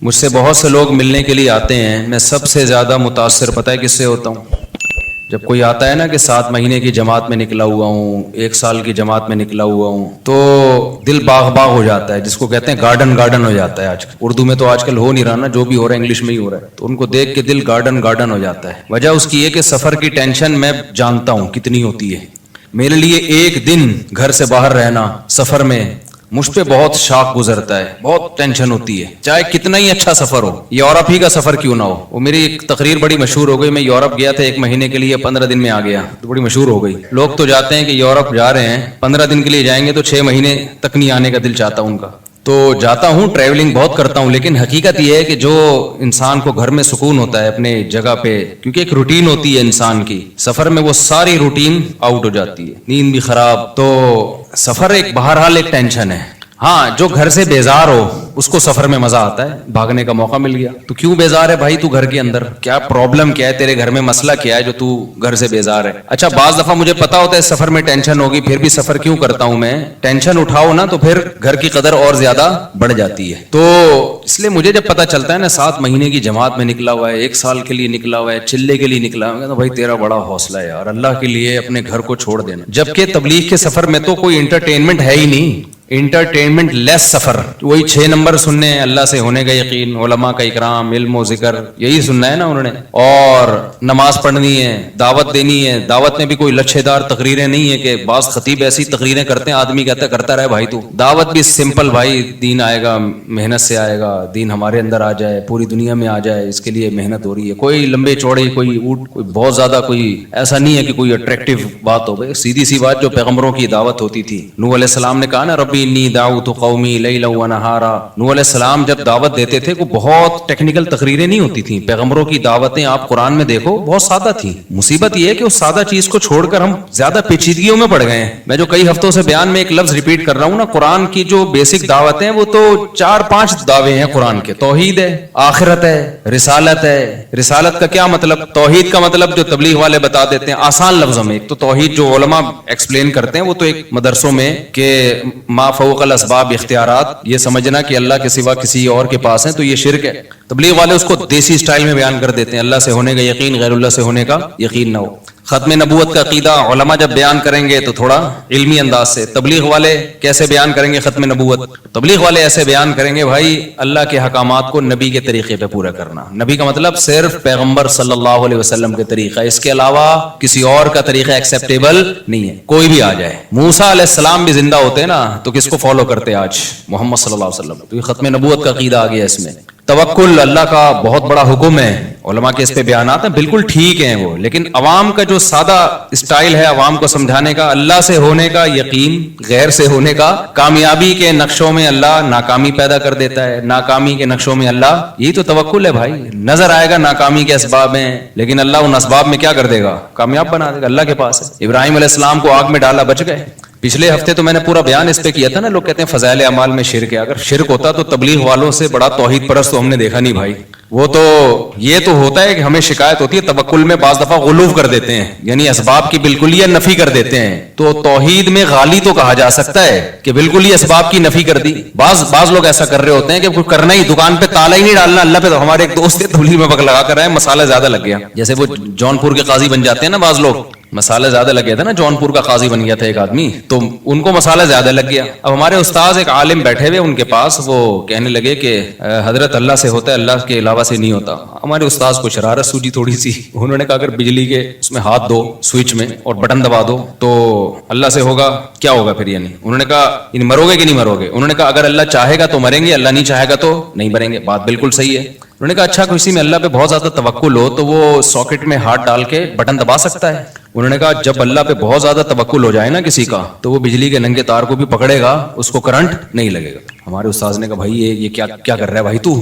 مجھ سے بہت سے لوگ ملنے کے لیے آتے ہیں، میں سب سے زیادہ متاثر پتہ ہے کس سے ہوتا ہوں؟ جب کوئی آتا ہے نا کہ 7 مہینے کی جماعت میں نکلا ہوا ہوں، 1 سال کی جماعت میں نکلا ہوا ہوں، تو دل باغ باغ ہو جاتا ہے، جس کو کہتے ہیں گارڈن گارڈن ہو جاتا ہے۔ آج کل اردو میں تو آج کل ہو نہیں رہا نا، جو بھی ہو رہا ہے انگلش میں ہی ہو رہا ہے، تو ان کو دیکھ کے دل گارڈن گارڈن ہو جاتا ہے۔ وجہ اس کی یہ کہ سفر کی ٹینشن میں جانتا ہوں کتنی ہوتی ہے۔ میرے لیے ایک دن گھر سے باہر رہنا سفر میں مجھ پہ بہت شاق گزرتا ہے، بہت ٹینشن ہوتی ہے، چاہے کتنا ہی اچھا سفر ہو، یورپ ہی کا سفر کیوں نہ ہو۔ وہ میری ایک تقریر بڑی مشہور ہو گئی، میں یورپ گیا تھا 1 مہینے کے لیے، 15 دن میں آ گیا، تو بڑی مشہور ہو گئی۔ لوگ تو جاتے ہیں کہ یورپ جا رہے ہیں 15 دن کے لیے جائیں گے تو 6 مہینے تک نہیں آنے کا دل چاہتا ان کا۔ تو جاتا ہوں، ٹریولنگ بہت کرتا ہوں، لیکن حقیقت یہ ہے کہ جو انسان کو گھر میں سکون ہوتا ہے اپنے جگہ پہ، کیونکہ ایک روٹین ہوتی ہے انسان کی، سفر میں وہ ساری روٹین آؤٹ ہو جاتی ہے، نیند بھی خراب۔ تو سفر ایک بہرحال ایک ٹینشن ہے۔ ہاں، جو گھر سے بیزار ہو اس کو سفر میں مزہ آتا ہے، بھاگنے کا موقع مل گیا۔ تو کیوں بیزار ہے بھائی تو گھر کے اندر؟ کیا پرابلم کیا ہے تیرے گھر میں، مسئلہ کیا ہے جو تو گھر سے بیزار ہے؟ اچھا، بعض دفعہ مجھے پتا ہوتا ہے سفر میں ٹینشن ہوگی، پھر بھی سفر کیوں کرتا ہوں میں؟ ٹینشن اٹھاؤ نا تو پھر گھر کی قدر اور زیادہ بڑھ جاتی ہے۔ تو اس لیے مجھے جب پتا چلتا ہے نا 7 مہینے کی جماعت میں نکلا ہوا ہے، 1 سال کے لیے نکلا ہوا ہے، چلے کے لیے نکلا ہوا ہے، تو بھائی تیرا بڑا حوصلہ ہے یار، اللہ کے لیے اپنے گھر کو چھوڑ دینا۔ جبکہ تبلیغ کے سفر میں تو کوئی انٹرٹینمنٹ ہے ہی نہیں، انٹرٹینمنٹ لیس سفر، وہی 6 نمبر سننے ہیں، اللہ سے ہونے کا یقین، علماء کا اکرام، علم و ذکر، یہی سننا ہے نا انہوں نے، اور نماز پڑھنی ہے، دعوت دینی ہے۔ دعوت میں بھی کوئی لچھے دار تقریریں نہیں ہے کہ بعض خطیب ایسی تقریریں کرتے ہیں آدمی کہتا ہے کرتا رہے بھائی تو۔ دعوت بھی سمپل، بھائی دین آئے گا، محنت سے آئے گا، دین ہمارے اندر آ جائے، پوری دنیا میں آ جائے، اس کے لیے محنت ہو رہی ہے۔ کوئی لمبے چوڑے، کوئی بہت زیادہ کوئی ایسا نہیں ہے کہ کوئی اٹریکٹیو بات ہو، بھائی سیدھی سی بات جو پیغمبروں کی دعوت ہوتی تھی۔ نوح علیہ السلام نے کہا نا ربی انی دعوت قومی لیلا و نہارا۔ نوح علیہ السلام جب دعوت دیتے تھے کو بہت ٹیکنیکل تقریریں نہیں ہوتی تھیں، پیغمبروں کی دعوتیں آپ قرآن میں دیکھو بہت سادہ تھیں۔ مصیبت یہ ہے کہ اس سادہ چیز کو چھوڑ کر ہم زیادہ پیچیدگیوں میں پڑ گئے ہیں۔ میں جو کئی ہفتوں سے بیان میں ایک لفظ ریپیٹ کر رہا ہوں نا، قرآن کی جو بیسک دعوتیں وہ تو 4-5 دعوے ہیں قرآن کے۔ توحید ہے، آخرت ہے، رسالت ہے۔ رسالت کا کیا مطلب؟ توحید کا مطلب جو تبلیغ والے بتا دیتے ہیں آسان لفظوں میں، ایک تو توحید جو علماء ایکسپلین کرتے ہیں وہ تو ایک مدرسوں میں کہ ما فوق الاسباب اختیارات، یہ سمجھنا کہ اللہ کے سوا کسی اور کے پاس ہیں تو یہ شرک ہے۔ تبلیغ والے اس کو دیسی سٹائل میں بیان کر دیتے ہیں، اللہ سے ہونے کا یقین، غیر اللہ سے ہونے کا یقین نہ ہو۔ ختم نبوت کا عقیدہ علماء جب بیان کریں گے تو تھوڑا علمی انداز سے، تبلیغ والے کیسے بیان کریں گے ختم نبوت؟ تبلیغ والے ایسے بیان کریں گے بھائی اللہ کے حکامات کو نبی کے طریقے پہ پورا کرنا۔ نبی کا مطلب صرف پیغمبر صلی اللہ علیہ وسلم کے طریقہ، اس کے علاوہ کسی اور کا طریقہ ایکسیپٹیبل نہیں ہے، کوئی بھی آ جائے۔ موسیٰ علیہ السلام بھی زندہ ہوتے نا تو کس کو فالو کرتے آج؟ محمد صلی اللہ علیہ وسلم۔ تو یہ ختم نبوت کا عقیدہ آ گیا اس میں۔ توکل اللہ کا بہت بڑا حکم ہے، علماء کے اس پہ بیانات ہیں، بالکل ٹھیک ہیں وہ، لیکن عوام کا جو سادہ اسٹائل ہے عوام کو سمجھانے کا، اللہ سے ہونے کا یقین، غیر سے ہونے کا، کامیابی کے نقشوں میں اللہ ناکامی پیدا کر دیتا ہے، ناکامی کے نقشوں میں اللہ، یہی تو توکل ہے بھائی۔ نظر آئے گا ناکامی کے اسباب ہیں، لیکن اللہ ان اسباب میں کیا کر دے گا؟ کامیاب بنا دے گا، اللہ کے پاس ہے۔ ابراہیم علیہ السلام کو آگ میں ڈالا، بچ گئے۔ پچھلے ہفتے تو میں نے پورا بیان اس پہ کیا تھا نا، لوگ کہتے ہیں فضائل اعمال میں شرک ہے، اگر شرک ہوتا تو تبلیغ والوں سے بڑا توحید پرست تو ہم نے دیکھا نہیں بھائی۔ وہ تو یہ تو ہوتا ہے کہ ہمیں شکایت ہوتی ہے توکل میں بعض دفعہ غلو کر دیتے ہیں، یعنی اسباب کی بالکل ہی نفی کر دیتے ہیں۔ تو توحید میں غالی تو کہا جا سکتا ہے کہ بالکل ہی اسباب کی نفی کر دی۔ بعض لوگ ایسا کر رہے ہوتے ہیں کہ کچھ کرنا ہی، دکان پہ تالا ہی نہیں ڈالنا اللہ پہ۔ تو ہمارے ایک دوست تبلیغ میں بگ لگا کر آئے، مسالہ زیادہ لگ گیا، جیسے وہ جونپور کے قاضی بن جاتے ہیں نا بعض لوگ، مسالہ زیادہ لگ گیا تھا نا، جونپور کا قاضی بن گیا تھا ایک آدمی، تو ان کو مسالہ زیادہ لگ گیا۔ اب ہمارے استاذ ایک عالم بیٹھے ہوئے ان کے پاس، وہ کہنے لگے کہ حضرت اللہ سے ہوتا ہے، اللہ کے علاوہ سے نہیں ہوتا۔ ہمارے استاذ کو شرارت سوجی تھوڑی سی، انہوں نے کہا اگر بجلی کے اس میں ہاتھ دو سوئچ میں اور بٹن دبا دو تو اللہ سے ہوگا، کیا ہوگا پھر؟ یعنی انہوں نے کہا یعنی مرو گے کہ نہیں مرو گے؟ انہوں نے کہا اگر اللہ چاہے گا تو مریں گے، اللہ نہیں چاہے گا تو نہیں مریں گے۔ بات بالکل صحیح ہے۔ انہوں نے کہا اچھا کسی میں اللہ پہ بہت زیادہ توکل ہو تو وہ ساکٹ میں ہاتھ ڈال کے بٹن دبا سکتا ہے؟ انہوں نے کہا جب اللہ پہ بہت زیادہ توکل ہو جائے نا کسی کا تو وہ بجلی کے ننگے تار کو بھی پکڑے گا، اس کو کرنٹ نہیں لگے گا۔ ہمارے استاذ نے کہا بھائی یہ کیا کر رہا ہے بھائی تو؟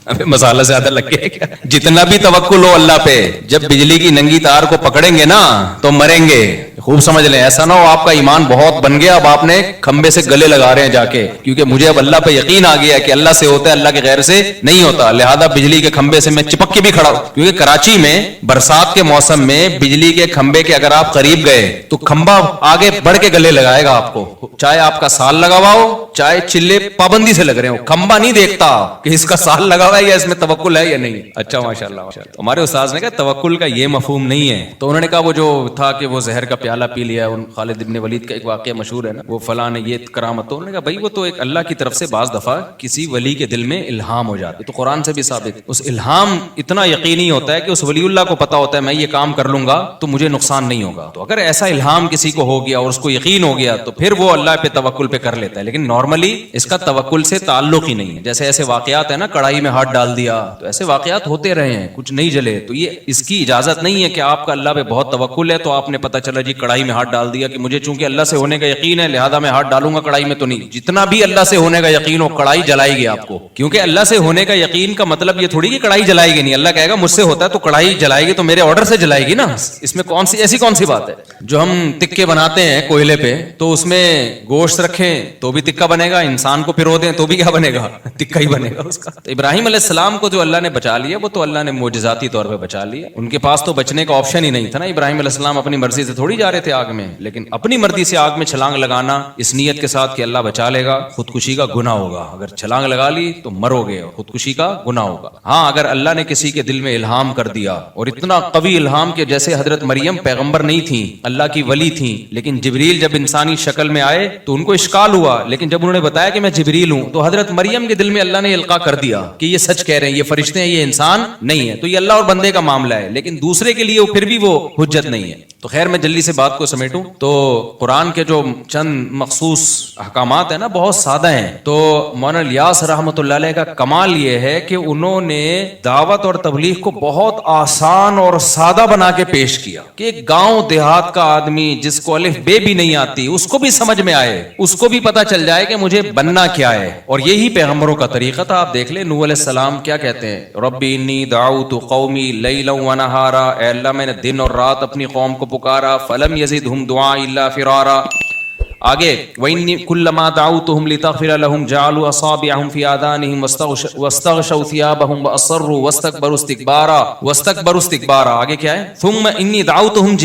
ہمیں مسالہ زیادہ لگ گیا کیا؟ جتنا بھی توکل ہو اللہ پہ، جب بجلی کی ننگی تار کو پکڑیں گے نا تو مریں گے۔ خوب سمجھ لیں, ایسا نہ ہو آپ کا ایمان بہت بن گیا, اب آپ نے کھمبے سے گلے لگا رہے ہیں جا کے, کیونکہ مجھے اب اللہ پہ یقین آ گیا کہ اللہ سے ہوتا ہے, اللہ کے غیر سے نہیں ہوتا, لہذا بجلی کے کھمبے سے میں چپک کے بھی کھڑا ہوں. کیونکہ کراچی میں برسات کے موسم میں بجلی کے کھمبے کے اگر آپ قریب گئے تو کھمبا آگے بڑھ کے گلے لگائے گا آپ کو, چاہے آپ کا سال لگا ہوا ہو, چاہے چلے پابندی سے لگ رہے ہو, کھمبا نہیں دیکھتا کہ اس کا سال لگا ہوا ہے یا اس میں توکل ہے یا نہیں. اچھا ماشاءاللہ ماشاءاللہ. ہمارے استاد نے کہا توکل کا یہ مفہوم نہیں ہے, تو انہوں نے کہا وہ جو تھا کہ وہ زہر کا پیالہ پی لیا, خالد ابن ولید کا ایک واقعہ مشہور ہے نا, وہ فلاں نے یہ کرامت, تو انہوں نے کہا بھائی وہ تو ایک اللہ کی طرف سے بعض دفعہ کسی ولی کے دل میں الہام ہو جاتا ہے, تو قرآن سے بھی ثابت, اس الہام اتنا یقینی ہوتا ہے کہ اس ولی اللہ کو پتا ہوتا ہے میں یہ کام کر لوں گا تو مجھے نقصان نہیں ہوگا. تو اگر ایسا الہام کسی کو ہو گیا اور اس کو یقین ہو گیا تو پھر وہ اللہ پہ توکل پہ کر لیتا ہے, لیکن نارملی اس کا توکل سے تعلق ہی نہیں ہے. جیسے ایسے واقعات ہے نا, کڑھائی میں ہاتھ ڈال دیا, تو ایسے واقعات ہوتے رہے ہیں, کچھ نہیں جلے, تو یہ اس کی اجازت نہیں ہے کہ آپ کا اللہ پہ بہت توکل ہے تو آپ نے پتا چلا جی کڑھائی میں ہاتھ ڈال دیا کہ مجھے چونکہ اللہ سے ہونے کا یقین ہے لہذا میں ہاتھ ڈالوں گا کڑھائی میں, تو نہیں. جتنا بھی اللہ سے ہونے کا یقین ہو کڑھائی جلائے گی آپ کو, کیونکہ اللہ سے ہونے کا یقین کا مطلب یہ تھوڑی کہ کڑھائی جلائے گی نہیں. اللہ کہے گا مجھ سے ہوتا ہے تو کڑھائی جلائے گی تو میرے آرڈر سے جلائے گی نا, اس میں کون سی ایسی کون سی بات ہے. جو ہم تکے بناتے ہیں کوئلے پہ تو اس میں گوشت رکھیں تو بھی تکا بنے گا, انسان کو پرو دیں تو بھی کیا بنے گا, تکا ہی بنے گا اس کا. تو ابراہیم علیہ السلام کو جو اللہ نے بچا لیا وہ تو اللہ نے معجزاتی طور پہ بچا لیا, ان کے پاس تو بچنے کا آپشن ہی نہیں تھا نا. ابراہیم علیہ السلام اپنی مرضی سے تھوڑی جا رہے تھے آگ میں, لیکن اپنی مرضی سے آگ میں چھلانگ لگانا اس نیت کے ساتھ کہ اللہ بچا لے گا, خودکشی کا گناہ ہوگا. اگر چھلانگ لگا لی تو مرو گے, خودکشی کا گناہ ہوگا. ہاں اگر اللہ نے کسی کے دل میں الہام کر دیا, اور اتنا قوی الہام کہ جیسے حضرت مریم پیغمبر نہیں تھیں, اللہ کی ولی تھیں, لیکن جبریل جب انسانی شکل میں آئے تو ان کو اشکال ہوا, لیکن جب انہوں نے بتایا کہ میں جبریل ہوں تو حضرت مریم کے دل میں اللہ نے القاء کر دیا کہ یہ سچ کہہ رہے ہیں, یہ فرشتے ہیں, یہ انسان نہیں ہے. تو یہ اللہ اور بندے کا معاملہ ہے, لیکن دوسرے کے لیے پھر بھی وہ حجت نہیں ہے. تو خیر میں جلدی سے بات کو سمیٹوں تو قرآن کے جو چند مخصوص احکامات ہیں نا بہت سادہ ہیں. تو مولانا الیاس رحمۃ اللہ علیہ کا کمال یہ ہے کہ انہوں نے دعوت اور تبلیغ کو بہت آسان اور سادہ بنا کے پیش کیا کہ ایک گاؤں دیہات کا آدمی جس کو الف بے بھی نہیں آتی اس کو بھی سمجھ میں آئے, اس کو بھی پتا چل جائے کہ مجھے بننا کیا ہے. اور یہی پیغمبروں کا طریقہ تھا. آپ دیکھ لیں نوح علیہ السلام کیا کہتے ہیں, ربی انی دعوت قومی لیلا ونہارا, اے اللہ میں نے دن اور رات اپنی قوم کو پکارا, فلم یزدہم دعائی الا فرارا. آگے وَإِنِّي كُلَّمَا دَعَوْتُهُمْ لِتَغْفِرَ لَهُمْ جَعَلُوا أَصَابِعَهُمْ فِي آذَانِهِمْ وَاسْتَغْشَوْا ثِيَابَهُمْ وَأَصَرُّوا وَاسْتَكْبَرُوا اسْتِكْبَارًا. آگے کیا ہے, ثُمَّ إِنِّي دَعَوْتُهُمْ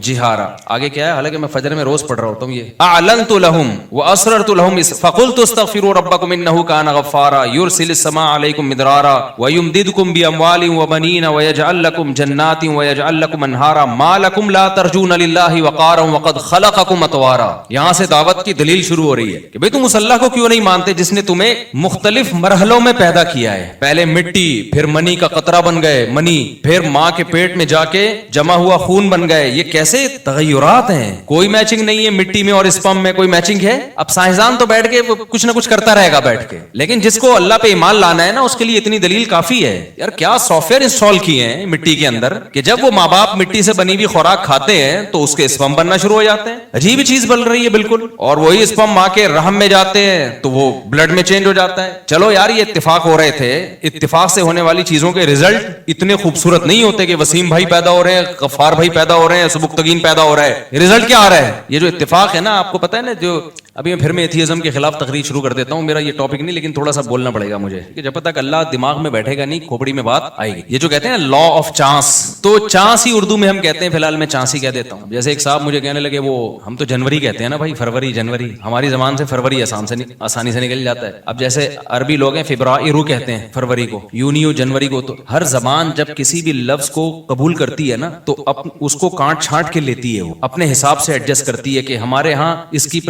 جِهَارًا. آگے کیا ہے, حالانکہ میں فجر میں روز پڑھ رہا ہوتا ہوں, یہ أَعْلَنْتُ لَهُمْ وَأَسْرَرْتُ لَهُمْ فَقُلْتُ اسْتَغْفِرُوا رَبَّكُمْ إِنَّهُ كَانَ غَفَّارًا يُرْسِلِ السَّمَاءَ عَلَيْكُمْ مِدْرَارًا وَيُمْدِدْكُمْ بِأَمْوَالٍ وَبَنِينَ وَيَجْعَلْ لَكُمْ جَنَّاتٍ وَيَجْعَلْ لَكُمْ أَنْهَارًا مَا لَكُمْ لَا تَرْجُونَ لِلَّهِ وَقَارًا وَقَدْ خَلَقَكُمْ أَطْوَارًا. یہاں سے دعوت کی دلیل شروع ہو رہی ہے کہ بھئی تم اس اللہ کو کیوں نہیں مانتے جس نے تمہیں مختلف مرحلوں میں پیدا کیا ہے, پہلے مٹی, پھر منی کا قطرہ بن گئے منی, پھر ماں کے پیٹ میں جا کے جمع ہوا خون بن گئے. یہ کیسے تغیرات ہیں, کوئی میچنگ نہیں ہے مٹی میں اور اسپم میں, کوئی میچنگ ہے. اب سائنسدان تو بیٹھ کے کچھ نہ کچھ کرتا رہے گا بیٹھ کے, لیکن جس کو اللہ پہ ایمان لانا ہے نا اس کے لیے اتنی دلیل کافی ہے. یار کیا سافٹ ویئر انسٹال کیے ہیں مٹی کے اندر کہ جب وہ ماں باپ مٹی سے بنی ہوئی خوراک کھاتے ہیں تو اس کے اسپم بننا شروع ہو جاتے ہیں. عجیب چیز بن رہی ہے بالکل, اور وہی اسپم ماں کے رحم میں جاتے ہیں تو وہ بلڈ میں چینج ہو جاتا ہے. چلو یار یہ اتفاق ہو رہے تھے, اتفاق سے ہونے والی چیزوں کے رزلٹ اتنے خوبصورت نہیں ہوتے کہ وسیم بھائی پیدا ہو رہے ہیں, غفار بھائی پیدا ہو رہے ہیں, سبکتگین پیدا ہو رہا ہے. رزلٹ کیا آ رہا ہے, یہ جو اتفاق ہے نا, آپ کو پتا ہے نا, جو ابھی میں پھر میں ایتھیزم کے خلاف تقریر شروع کر دیتا ہوں, میرا یہ ٹاپک نہیں لیکن تھوڑا سا بولنا پڑے گا مجھے کہ جب تک اللہ دماغ میں بیٹھے گا نہیں کھوپڑی میں بات آئے گی. یہ جو کہتے ہیں نا لا آف چانس, تو چانس ہی اردو میں ہم کہتے ہیں, فی الحال میں چانس ہی کہہ دیتا ہوں. جیسے ایک صاحب مجھے کہنے لگے وہ ہم تو جنوری کہتے ہیں نا بھائی, فروری جنوری, ہماری زبان سے فروری آسانی سے نکل جاتا ہے. اب جیسے عربی لوگ ہیں فبرائر کہتے ہیں فروری کو, یونیو جنوری کو. تو ہر زبان جب کسی بھی لفظ کو قبول کرتی ہے نا تو اس کو کاٹ چھانٹ کے لیتی ہے, وہ اپنے حساب سے ایڈجسٹ کرتی ہے کہ ہمارے ہاں اس کی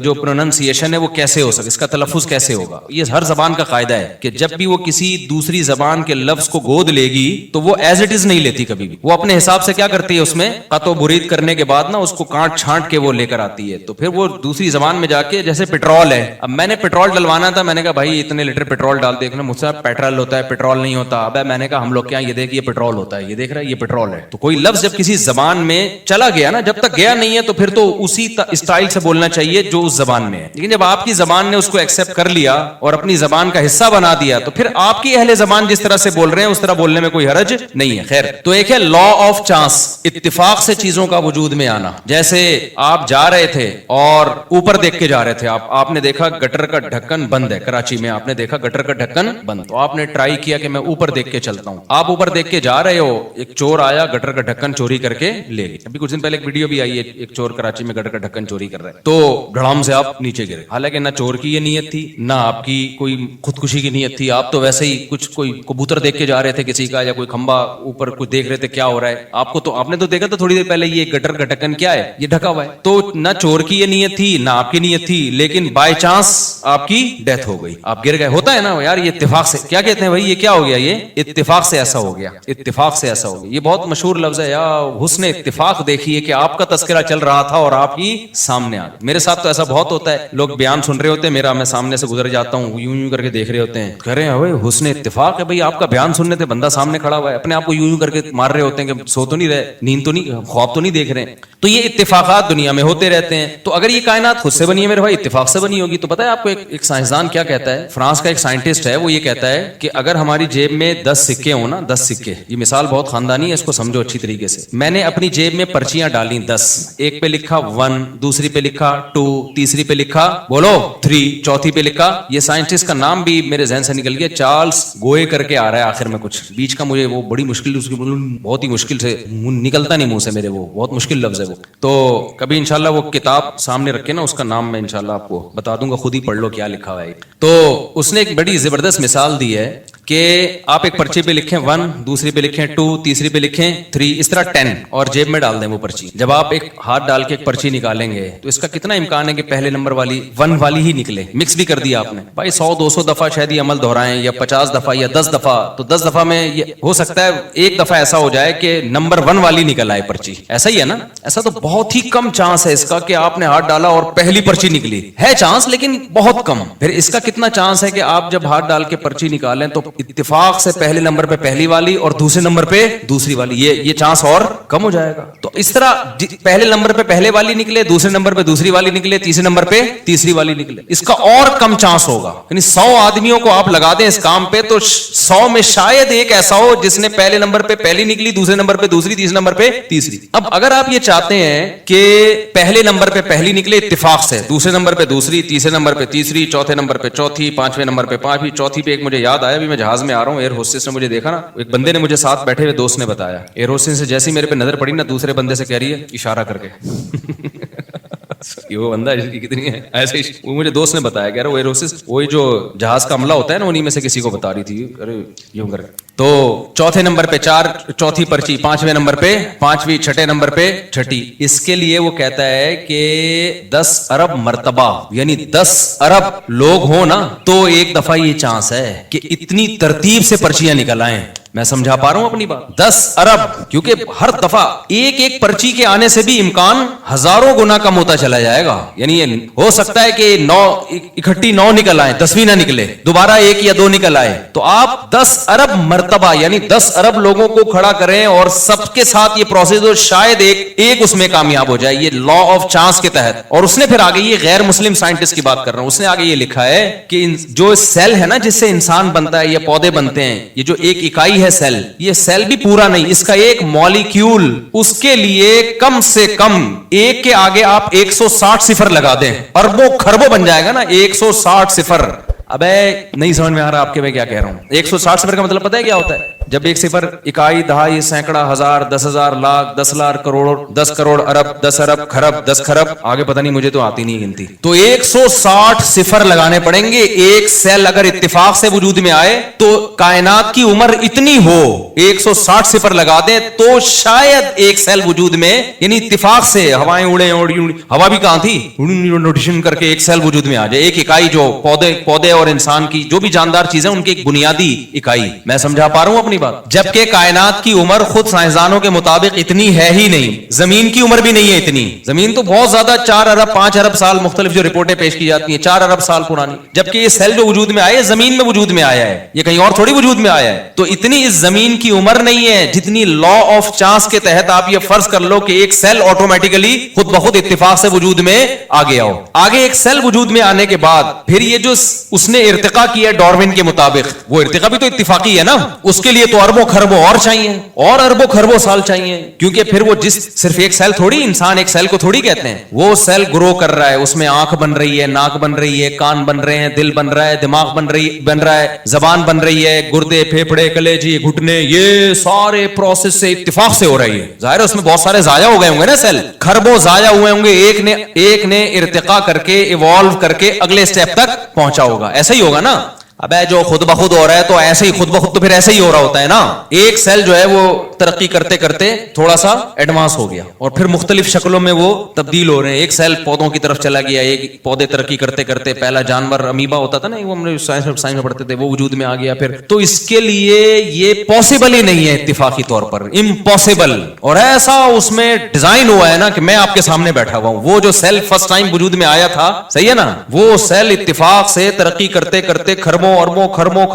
جو پروننسیشن ہے وہ کیسے ہو سکے, اس کا تلفظ کیسے ہوگا. یہ ہر زبان کا قاعدہ ہے کہ جب بھی وہ کسی دوسری زبان کے لفظ کو گود لے گی تو وہ ایز اٹ از نہیں لیتی کبھی بھی, وہ اپنے حساب سے کیا کرتی ہے, اس میں قط و برید کرنے کے بعد نا اس کو کاٹ چھانٹ کے وہ لے کر آتی ہے. تو پھر وہ دوسری زبان میں جا کے, جیسے پیٹرول ہے, اب میں نے پیٹرول ڈلوانا تھا, میں نے کہا بھائی اتنے لیٹر پیٹرول ڈال, دیکھنا مجھ سے پیٹرول ہوتا ہے پیٹرول نہیں ہوتا. اب میں نے کہا ہم لوگ کیا, یہ دیکھ یہ پیٹرول ہوتا ہے, یہ دیکھ رہا ہے یہ پیٹرول ہے. تو کوئی لفظ جب کسی زبان میں چلا گیا نا, جب تک گیا نہیں ہے تو پھر تو اسی اسٹائل سے بولنا چاہیے جو اس اس زبان میں ہے. لیکن جب آپ کی زبان نے اس کو ایکسپٹ کر لیا اور اپنی زبان کا حصہ بنا دیا تو پھر آپ کی اہل زبان جس طرح سے بول رہے ہیں اس طرح بولنے میں کوئی حرج نہیں ہے. خیر, تو ایک ہے لا آف چانس, اتفاق سے چیزوں کا وجود میں آنا. جیسے آپ جا رہے تھے اور اوپر دیکھ کے جا رہے تھے, آپ نے دیکھا گٹر کا ڈھکن بند ہے. کراچی میں آپ نے دیکھا گٹر کا ڈھکن بند, تو آپ نے ٹرائی کیا کہ میں اوپر دیکھ کے چلتا ہوں. آپ اوپر دیکھ کے جا رہے ہو, ایک چور آیا گٹر کا ڈھکن چوری کر کے لے گیا. ابھی کچھ دن پہلے ایک ویڈیو بھی آئی ہے, ایک چور کراچی میں گٹر کا ڈھکن چوری کر رہا ہے, تو دھڑام سے آپ نیچے گرے. حالانکہ نہ چور کی یہ نیت تھی نہ آپ کی کوئی خودکشی کی نیت تھی, آپ تو ویسے ہی کچھ کوئی کبوتر دیکھ کے جا رہے تھے کسی کا, یا کوئی کھمبا اوپر کچھ دیکھ رہے تھے کیا ہو رہا ہے. آپ نے تو دیکھا تھا تھوڑی دیر پہلے یہ گٹر کا ڈھکن کیا ہے, یہ ڈھکا ہوا ہے. تو نہ چور کی یہ نیت تھی نہ آپ کی نیت تھی, لیکن بائی چانس آپ کی ڈیتھ ہو گئی, آپ گر گئے. ہوتا ہے نا یار, یہ اتفاق سے, کیا کہتے ہیں بھائی, یہ کیا ہو گیا, یہ اتفاق سے ایسا ہو گیا, اتفاق سے ایسا ہو گیا. یہ بہت مشہور لفظ ہے, یا حسن اتفاق دیکھیے کہ آپ کا تذکرہ چل رہا تھا اور آپ ہی سامنے آ گئے. میرے ساتھ تو ایسا بہت ہوتا ہے, لوگ بیان سن رہے ہوتے ہیں میرا, میں سامنے سے گزر جاتا ہوں, یوں یوں کر کے دیکھ رہے ہوتے ہیں, کہہ رہے ہیں بھائی حسن اتفاق ہے, بھائی آپ کا بیان سننے تھے, بندہ سامنے کھڑا ہوا ہے, اپنے آپ کو یوں یوں کر کے مار رہے ہوتے ہیں کہ سو تو نہیں رہے, نیند تو نہیں, خواب تو نہیں دیکھ رہے ہیں. تو یہ اتفاقات دنیا میں ہوتے رہتے ہیں. تو اگر یہ کائنات خود سے بنی ہے میرے بھائی, اتفاق سے بنی ہوگی. تو پتہ ہے آپ کو ایک سائنسدان کیا کہتا ہے, فرانس کا ایک سائنٹسٹ ہے, وہ یہ کہتا ہے کہ اگر ہماری جیب میں 10 سکے ہوں نا, 10 سکے, یہ مثال بہت خاندانی ہے, اس کو سمجھو اچھی طریقے سے. میں نے اپنی جیب میں پرچیاں ڈالیں 10, ایک پہ لکھا 1, دوسری پہ لکھا 2, تیسری پہ لکھا بولو 3, چوتھی پہ لکھا, یہ سائنٹسٹ کا نام بھی میرے ذہن سے نکل گیا, چارلس گوئے کر کے آ رہا ہے آخر میں, کچھ بیچ کا مجھے وہ بڑی مشکل, اس کی بہت ہی مشکل سے نکلتا نہیں منہ سے میرے, وہ بہت مشکل لفظ ہے وہ. تو کبھی انشاءاللہ وہ کتاب سامنے رکھے نا, اس کا نام میں انشاءاللہ آپ کو بتا دوں گا, خود ہی پڑھ لو کیا لکھا ہوا ہے. تو اس نے ایک بڑی زبردست مثال دی ہے کہ آپ ایک پرچی پہ لکھیں 1, دوسری پہ لکھیں 2, تیسری پہ لکھیں 3, اس طرح 10 اور جیب میں ڈال دیں وہ پرچی. جب آپ ایک ہاتھ ڈال کے ایک پرچی نکالیں گے تو اس کا کتنا امکان ہے کہ پہلے نمبر والی 1 والی ہی نکلے. مکس بھی کر دیا آپ نے بھائی, 100-200 دفعہ شاید یہ عمل دہرائیں, یا 50 دفعہ یا 10 دفعہ, تو 10 دفعہ میں یہ ہو سکتا ہے ایک دفعہ ایسا ہو جائے کہ نمبر 1 والی نکل آئے پرچی. ایسا ہی ہے نا, ایسا تو بہت ہی کم چانس ہے اس کا کہ آپ نے ہاتھ ڈالا اور پہلی پرچی نکلی. ہے چانس لیکن بہت کم. پھر اس کا کتنا چانس ہے کہ آپ جب ہاتھ ڈال کے پرچی نکالیں تو اتفاق سے پہلے نمبر پہ پہلی والی اور دوسرے نمبر پہ دوسری والی, یہ چانس اور کم ہو جائے گا. تو اس طرح پہلے نمبر پہ پہلے والی نکلے, دوسرے نمبر پہ دوسری والی نکلے, تیسرے نمبر پہ تیسری والی نکلے, اس کا اور کم چانس ہوگا. یعنی 100 آدمیوں کو آپ لگا دیں اس کام پہ تو 100 میں شاید ایک ایسا ہو جس نے پہلے نمبر پہ پہلی نکلی, دوسرے نمبر پہ دوسری, تیسرے نمبر پہ تیسری. اب اگر آپ یہ چاہتے ہیں کہ پہلے نمبر پہ پہلی نکلے اتفاق سے, دوسرے نمبر پہ دوسری, تیسرے نمبر پہ تیسری, چوتھے نمبر پہ چوتھی, پانچویں نمبر پہ پانچویں, چوتھی پہ ایک مجھے یاد آیا, ابھی میں جہاز میں آ رہا ہوں, ایئر ہوسٹس نے مجھے دیکھا نا, ایک بندے نے مجھے ساتھ بیٹھے ہوئے دوست نے بتایا, ایئر ہوسٹس سے جیسی میرے پہ نظر پڑی نا, دوسرے بندے سے کہہ رہی ہے اشارہ کر کے وہ بندہ کتنی ہے ایسے, وہ مجھے دوست نے بتایا, کہہ رہا وہ ایئر ہوسٹس وہی جو جہاز کا عملہ ہوتا ہے نا, انہی میں سے کسی کو بتا رہی تھی, ارے یوں کر. تو چوتھے نمبر پہ 4, چوتھی پرچی, پانچویں نمبر پہ پانچویں, چھٹے نمبر پہ چھٹی. اس کے لیے وہ کہتا ہے کہ 10 ارب مرتبہ, یعنی 10 ارب لوگ ہوں نا تو ایک دفعہ یہ چانس ہے کہ اتنی ترتیب سے پرچیاں نکل آئیں. میں سمجھا پا رہا ہوں اپنی بات, 10 ارب, کیونکہ ہر دفعہ ایک ایک پرچی کے آنے سے بھی امکان ہزاروں گنا کم ہوتا چلا جائے گا. یعنی یہ ہو سکتا ہے کہ 9 اکٹھی 9 نکل آئے, 10ویں نہ نکلے, دوبارہ 1 یا 2 نکل آئے, تو آپ 10 ارب مرتبہ یعنی 10 ارب لوگوں کو کھڑا کریں اور سب کے ساتھ یہ پروسیس ہو, شاید ایک اس میں کامیاب ہو جائے, یہ لا آف چانس کے تحت. اور اس نے پھر آگے, یہ غیر مسلم سائنٹسٹ کی بات کر رہا ہوں, اس نے آگے یہ لکھا ہے کہ جو سیل ہے نا جس سے انسان بنتا ہے یا پودے بنتے ہیں, یہ جو ایک اکائی ہے سیل, یہ سیل بھی پورا نہیں, اس کا ایک مالیکیول, اس کے لیے کم سے کم ایک کے آگے آپ 160 صفر لگا دیں, اربوں خربوں بن جائے گا نا, 160 صفر. ابے نہیں سمجھ میں آ رہا آپ کے میں کیا کہہ رہا ہوں. 160 صفر کا مطلب پتہ ہے کیا ہوتا ہے؟ جب ایک صفر اکائی, دہائی, سینکڑا, ہزار, 10,000, لاکھ, 10 لاکھ, کروڑ, 10 کروڑ, ارب, 10 ارب, خرب, 10 خرب, آگے پتہ نہیں, مجھے تو آتی نہیں گنتی. تو 160 صفر لگانے پڑیں گے. ایک سیل اگر اتفاق سے وجود میں آئے تو کائنات کی عمر اتنی ہو, 160 صفر لگا دیں تو شاید ایک سیل وجود میں, یعنی اتفاق سے ہوائیں اڑیں, ہوا بھی کہاں تھی, روٹیشن کر کے ایک سیل وجود میں آ جائے. ایک اکائی جو پودے اور انسان کی جو بھی جاندار چیزیں ان کی ایک بنیادی اکائی. میں سمجھا پا رہا ہوں اپنی اپنی بات, جبکہ کائنات کی عمر خود سائنسدانوں کے مطابق اتنی ہے ہی نہیں, زمین کی عمر بھی نہیں ہے اتنی. زمین تو بہت زیادہ 4 ارب 5 ارب سال مختلف جو رپورٹیں پیش کی جاتی ہیں 4 ارب سال پرانی, جبکہ یہ سیل جو وجود میں آیا ہے زمین میں وجود میں آیا ہے, یہ کہیں اور تھوڑی وجود میں آیا ہے. تو اتنی اس زمین کی عمر نہیں ہے جتنی لا آف چانس کے تحت آپ یہ فرض کر لو کہ ایک سیل آٹومیٹیکلی خود بخود اتفاق سے وجود میں آ گیا ہو. آگے ایک سیل وجود میں آنے کے بعد پھر یہ جو اس نے ارتقا کیا ڈارون کے مطابق, وہ ارتقا بھی تو اتفاقی ہے نا, اس کے لیے تو اربوں خربوں اور چاہیے, اور اربوں خربوں سال چاہیے, کیونکہ پھر وہ جس صرف ایک سیل تھوڑی, انسان ایک سیل کو تھوڑی کہتے ہیں, وہ سیل گرو کر رہا ہے, اس میں آنکھ بن رہی ہے, ناک بن رہی ہے, کان بن رہے ہیں, دل بن رہا ہے, دماغ بن رہا ہے, زبان بن رہی ہے, گردے, پھیپھڑے, کلیجی, گھٹنے, یہ سارے پروسیس سے اتفاق سے ہو رہی ہے. ظاہر ہے اس میں بہت سارے ضائع ہو گئے ہوں گے نا, سیل خربوں ضائع ہوئے ہوں گے, ایک نے ارتقا کر کے ایوالو کر کے اگلے سٹیپ تک پہنچا ہوگا. ایسا ہی ہوگا نا. اب جو خود بخود ہو رہا ہے تو ایسے ہی خود بخود تو پھر ایسے ہی ہو رہا ہوتا ہے نا. ایک سیل جو ہے وہ ترقی کرتے کرتے تھوڑا سا ایڈوانس ہو گیا اور پھر مختلف شکلوں میں وہ تبدیل ہو رہے ہیں. ایک سیل پودوں کی طرف چلا گیا, ایک پودے ترقی کرتے کرتے پہلا جانور امیبا ہوتا تھا نا, وہ ہم نے سائنس میں پڑھتے تھے, وہ وجود میں آ گیا پھر. تو اس کے لیے یہ پاسبل ہی نہیں ہے اتفاقی طور پر, امپاسبل. اور ایسا اس میں ڈیزائن ہوا ہے نا کہ میں آپ کے سامنے بیٹھا ہوا ہوں. وہ جو سیل فرسٹ ٹائم وجود میں آیا تھا, صحیح ہے نا, وہ سیل اتفاق سے ترقی کرتے کرتے خربوں اربوں خربوں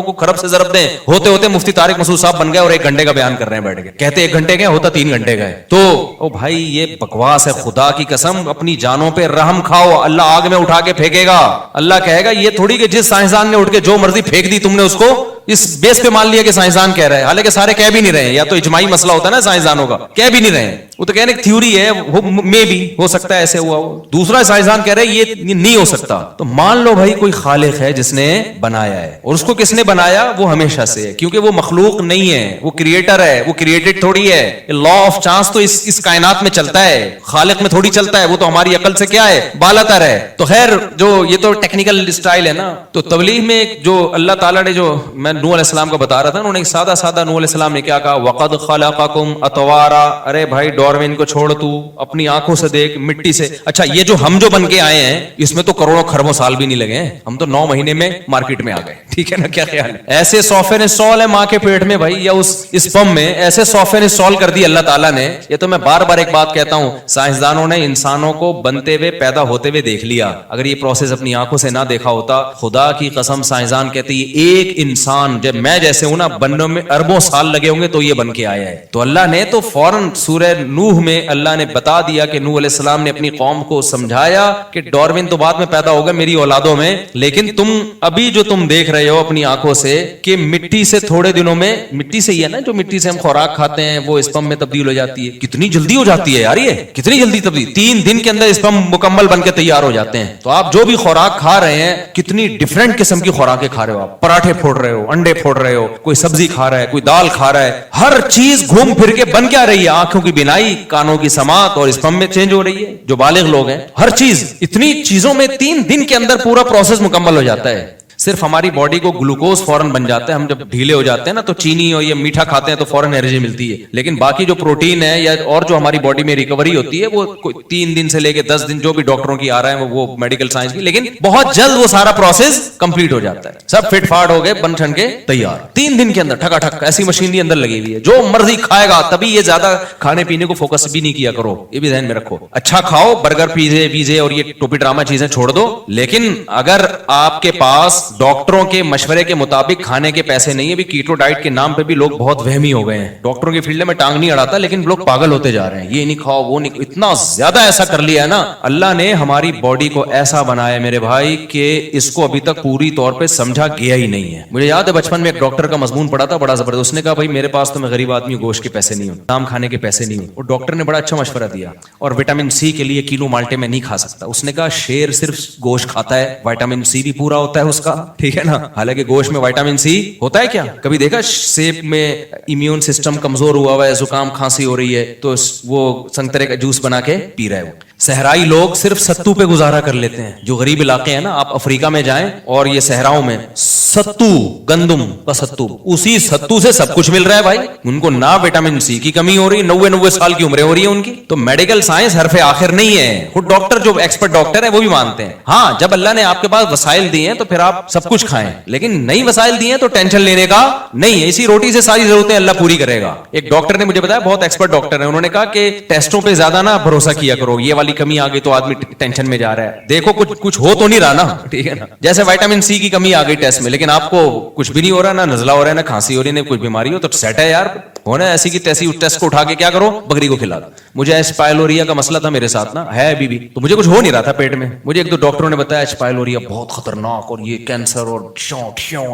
کو خرب سے ضرب دیں ہوتے ہوتے مفتی طارق مسعود صاحب بن گئے اور 1 گھنٹے کا بیان کر رہے ہیں بیٹھ کے. کہتے 1 گھنٹے کا ہوتا 3 گھنٹے کا ہے. تو او بھائی یہ بکواس ہے, خدا کی قسم اپنی جانوں پہ رحم کھاؤ. اللہ آگ میں اٹھا کے پھینکے گا. اللہ کہے گا یہ تھوڑی کہ جس سائنسدان نے اٹھ کے جو مرضی پھینک دی تم نے اس کو اس بیس پہ مان لیا کہ سائنسدان کہہ رہے ہیں, حالانکہ سارے کہہ بھی نہیں رہے ہیں. یا تو اجماعی مسئلہ ہوتا ہے نا سائنسدانوں کا, کہہ بھی نہیں رہے ہیں, وہ تو کہنے ایک تھیوری ہے, میں بھی ہو سکتا ہے ایسے ہوا ہو. دوسرا سائنسدان کہہ رہے ہیں یہ نہیں ہو سکتا. تو مان لو بھائی کوئی خالق ہے جس نے بنایا ہے, اور اس کو کس نے بنایا, وہ ہمیشہ سے ہے, کیونکہ وہ مخلوق نہیں ہے, وہ کریٹر ہے, وہ کریٹڈ تھوڑی ہے. لا آف چانس تو اس کائنات میں چلتا ہے, خالق میں تھوڑی چلتا ہے. وہ تو ہماری عقل سے کیا ہے, بالاتر ہے. تو خیر جو یہ تو ٹیکنیکل اسٹائل ہے نا. تو تبلیغ میں جو اللہ تعالیٰ نے, جو میں نوح علیہ السلام کو بتا رہا تھا, انہوں نے سادہ نوح علیہ السلام نے کیا کہا, وَقَدْ خَلَقَكُمْ أَطْوَارًا. ارے بھائی ڈارون کو چھوڑ, تو اپنی آنکھوں سے دیکھ مٹی سے. اچھا یہ جو ہم جو بن کے آئے ہیں اس میں تو کروڑوں خربوں سال بھی نہیں لگے ہیں, ہم تو 9 مہینے میں مارکیٹ میں آ گئے. ٹھیک ہے نا, کیا خیال ہے. ایسے سافٹ ویئر انسٹال ہے ماں کے پیٹ میں بھائی, یا اس اسپم میں ایسے سافٹ ویئر انسٹال کر دی اللہ تعالیٰ نے. یہ تو میں بار بار ایک بات کہتا ہوں, سائنسدانوں نے انسانوں کو بنتے ہوئے پیدا ہوتے ہوئے دیکھ لیا. اگر یہ پروسیس اپنی آنکھوں سے نہ دیکھا ہوتا, خدا کی قسم سائنسدان کہتے ہیں ایک انسان جب میں جیسے ہوں نا بننے میں اربوں سال لگے ہوں گے تو یہ بن کے آیا ہے. تو اللہ نے تو فوراً سورہ نوح میں اللہ نے بتا دیا کہ نوح علیہ السلام نے اپنی قوم کو سمجھایا کہ ڈارون تو بعد میں پیدا ہوگا میری اولادوں میں, لیکن تم ابھی جو تم دیکھ رہے ہو اپنی آنکھوں سے کہ مٹی سے تھوڑے دنوں میں, مٹی سے ہی ہے نا جو مٹی سے ہم خوراک کھاتے ہیں وہ اسپم میں تبدیل ہو جاتی ہے. کتنی جلدی ہو جاتی ہے یار, یہ کتنی جلدی تبدیل, 3 دن کے اندر اسپم مکمل بن کے تیار ہو جاتے ہیں. تو آپ جو بھی خوراک کھا رہے ہیں کتنی ڈفرینٹ قسم کی خوراکیں کھا رہے ہو, آپ پراٹھے پھوڑ رہے ہو, انڈے پھوڑ رہے ہو, کوئی سبزی کھا رہا ہے, کوئی دال کھا رہا ہے, ہر چیز گھوم پھر کے بن کیا رہی ہے, آنکھوں کی بینائی, کانوں کی سماعت اور اسپم میں چینج ہو رہی ہے. جو بالغ لوگ ہیں ہر چیز اتنی چیزوں میں 3 دن کے اندر پورا پروسیس مکمل ہو جاتا ہے. صرف ہماری باڈی کو گلوکوز فوراً بن جاتا ہے, ہم جب ڈھیلے ہو جاتے ہیں نا تو چینی اور یہ میٹھا کھاتے ہیں تو فوراً انرجی ملتی ہے, لیکن باقی جو پروٹین ہے یا اور جو ہماری باڈی میں ریکوری ہوتی ہے وہ 3 دن سے لے کے 10 دن جو بھی ڈاکٹروں کی آ رہا ہے وہ میڈیکل سائنس کی, لیکن بہت جلد وہ سارا پروسیس کمپلیٹ ہو جاتا ہے. سب فٹ فاٹ ہو گئے, بن ٹھن کے تیار 3 دن کے اندر ٹھکا ٹھک. ایسی مشینری اندر لگی ہوئی ہے, جو مرضی کھائے گا. تبھی یہ زیادہ کھانے پینے کو فوکس بھی نہیں کیا کرو, یہ بھی ذہن میں رکھو. اچھا کھاؤ, برگر پیزے اور یہ ٹوپی ڈرامہ چیزیں چھوڑ دو, لیکن اگر آپ کے پاس ڈاکٹروں کے مشورے کے مطابق کھانے کے پیسے نہیں ہے, بھی کیٹو ڈائٹ کے نام پہ بھی لوگ بہت وہمی ہو گئے ہیں. ڈاکٹروں کی فیلڈ میں ٹانگ نہیں اڑاتا, لیکن لوگ پاگل ہوتے جا رہے ہیں, یہ نہیں کھاؤ وہ نہیں. اتنا زیادہ ایسا کر لیا ہے نا اللہ نے, ہماری باڈی کو ایسا بنایا میرے بھائی کہ اس کو ابھی تک پوری طور پہ سمجھا گیا ہی نہیں ہے. مجھے یاد ہے بچپن میں ایک ڈاکٹر کا مضمون پڑھا تھا بڑا زبردست. اس نے کہا بھائی میرے پاس تو میں غریب آدمی ہوں, گوشت کے پیسے نہیں ہوں, دام کھانے کے پیسے نہیں ہوں. اور ڈاکٹر نے بڑا اچھا مشورہ دیا, اور وٹامن سی کے لیے کلو مالٹے میں نہیں کھا سکتا. اس نے کہا شیر صرف گوشت کھاتا ہے, وٹامن سی بھی پورا ہوتا ہے اس کا, ٹھیک ہے نا. حالانکہ گوشت میں وٹامن سی ہوتا ہے کیا, کبھی دیکھا سیب میں امیون سسٹم کمزور ہوا ہوا ہے, زکام کھانسی ہو رہی ہے تو وہ سنترے کا جوس بنا کے پی رہا ہے. وہ صحرائی لوگ صرف ستو پہ گزارا کر لیتے ہیں. جو غریب علاقے ہیں نا, آپ افریقہ میں جائیں اور یہ صحراؤں میں ستو, گندم کا ستو, اسی ستو سے سب کچھ مل رہا ہے بھائی. ان کو نہ وٹامن سی کی کمی ہو رہی, 90 سال کی عمریں ہو رہی ہے ان کی. تو میڈیکل سائنس حرف آخر نہیں ہے. خود ڈاکٹر جو ایکسپرٹ ڈاکٹر ہے وہ بھی مانتے ہیں. ہاں, جب اللہ نے آپ کے پاس وسائل دیے ہیں تو پھر آپ سب کچھ کھائیں, لیکن نئی وسائل دیے ہیں تو ٹینشن لینے کا نہیں ہے. اسی روٹی سے ساری ضرورتیں اللہ پوری کرے گا. ایک ڈاکٹر نے مجھے بتایا, بہت ایکسپرٹ ڈاکٹر ہے, انہوں نے کہا کہ ٹیسٹوں پہ زیادہ نہ بھروسہ کیا کرو, یہ والی کمی آ گئی تو آدمی ٹینشن میں جا رہا ہے. دیکھو کچھ ہو تو نہیں رہا نا, ٹھیک ہے نا. جیسے وٹامن سی کی کمی آ گئی ٹیسٹ میں, لیکن آپ کو کچھ بھی نہیں ہو رہا, نہ نزلہ ہو رہا ہے, نہ کھانسی ہو رہی ہے, نہ کوئی بیماری ہو, تو سیٹ ہے یار. ہونا ایسی کی تیسی ٹیسٹ کو اٹھا کے کیا کرو, بکری کو کھلا دو. مجھے ایسپائلوریا کا مسئلہ تھا میرے ساتھ نا, ہے ابھی بھی, تو مجھے کچھ ہو نہیں رہا تھا پیٹ میں. مجھے ایک دو ڈاکٹروں نے بتایا ایسپائلوریا بہت خطرناک اور یہ کینسر اور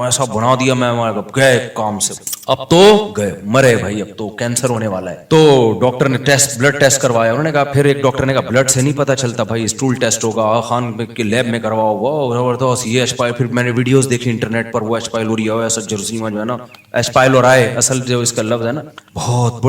ایسا بنا دیا. میں گئے کام سے, اب تو گئے مرے بھائی, اب تو کینسر ہونے والا ہے. تو ڈاکٹر نے بلڈ ٹیسٹ کروایا. انہوں نے کہا, پھر ایک ڈاکٹر نے کہا بلڈ سے نہیں پتا چلتا بھائی, اسٹول ٹیسٹ ہوگا, آغا خان کے لیب میں کرواؤ. وہ زبردست یہ ایسپائل. پھر میں نے ویڈیوز دیکھی انٹرنیٹ پر, وہ ایسپائلوریا ایسا جرثیمہ جو ہے نا, ایسپائلورائے اصل جو اس کا لفظ ہے نا, بہت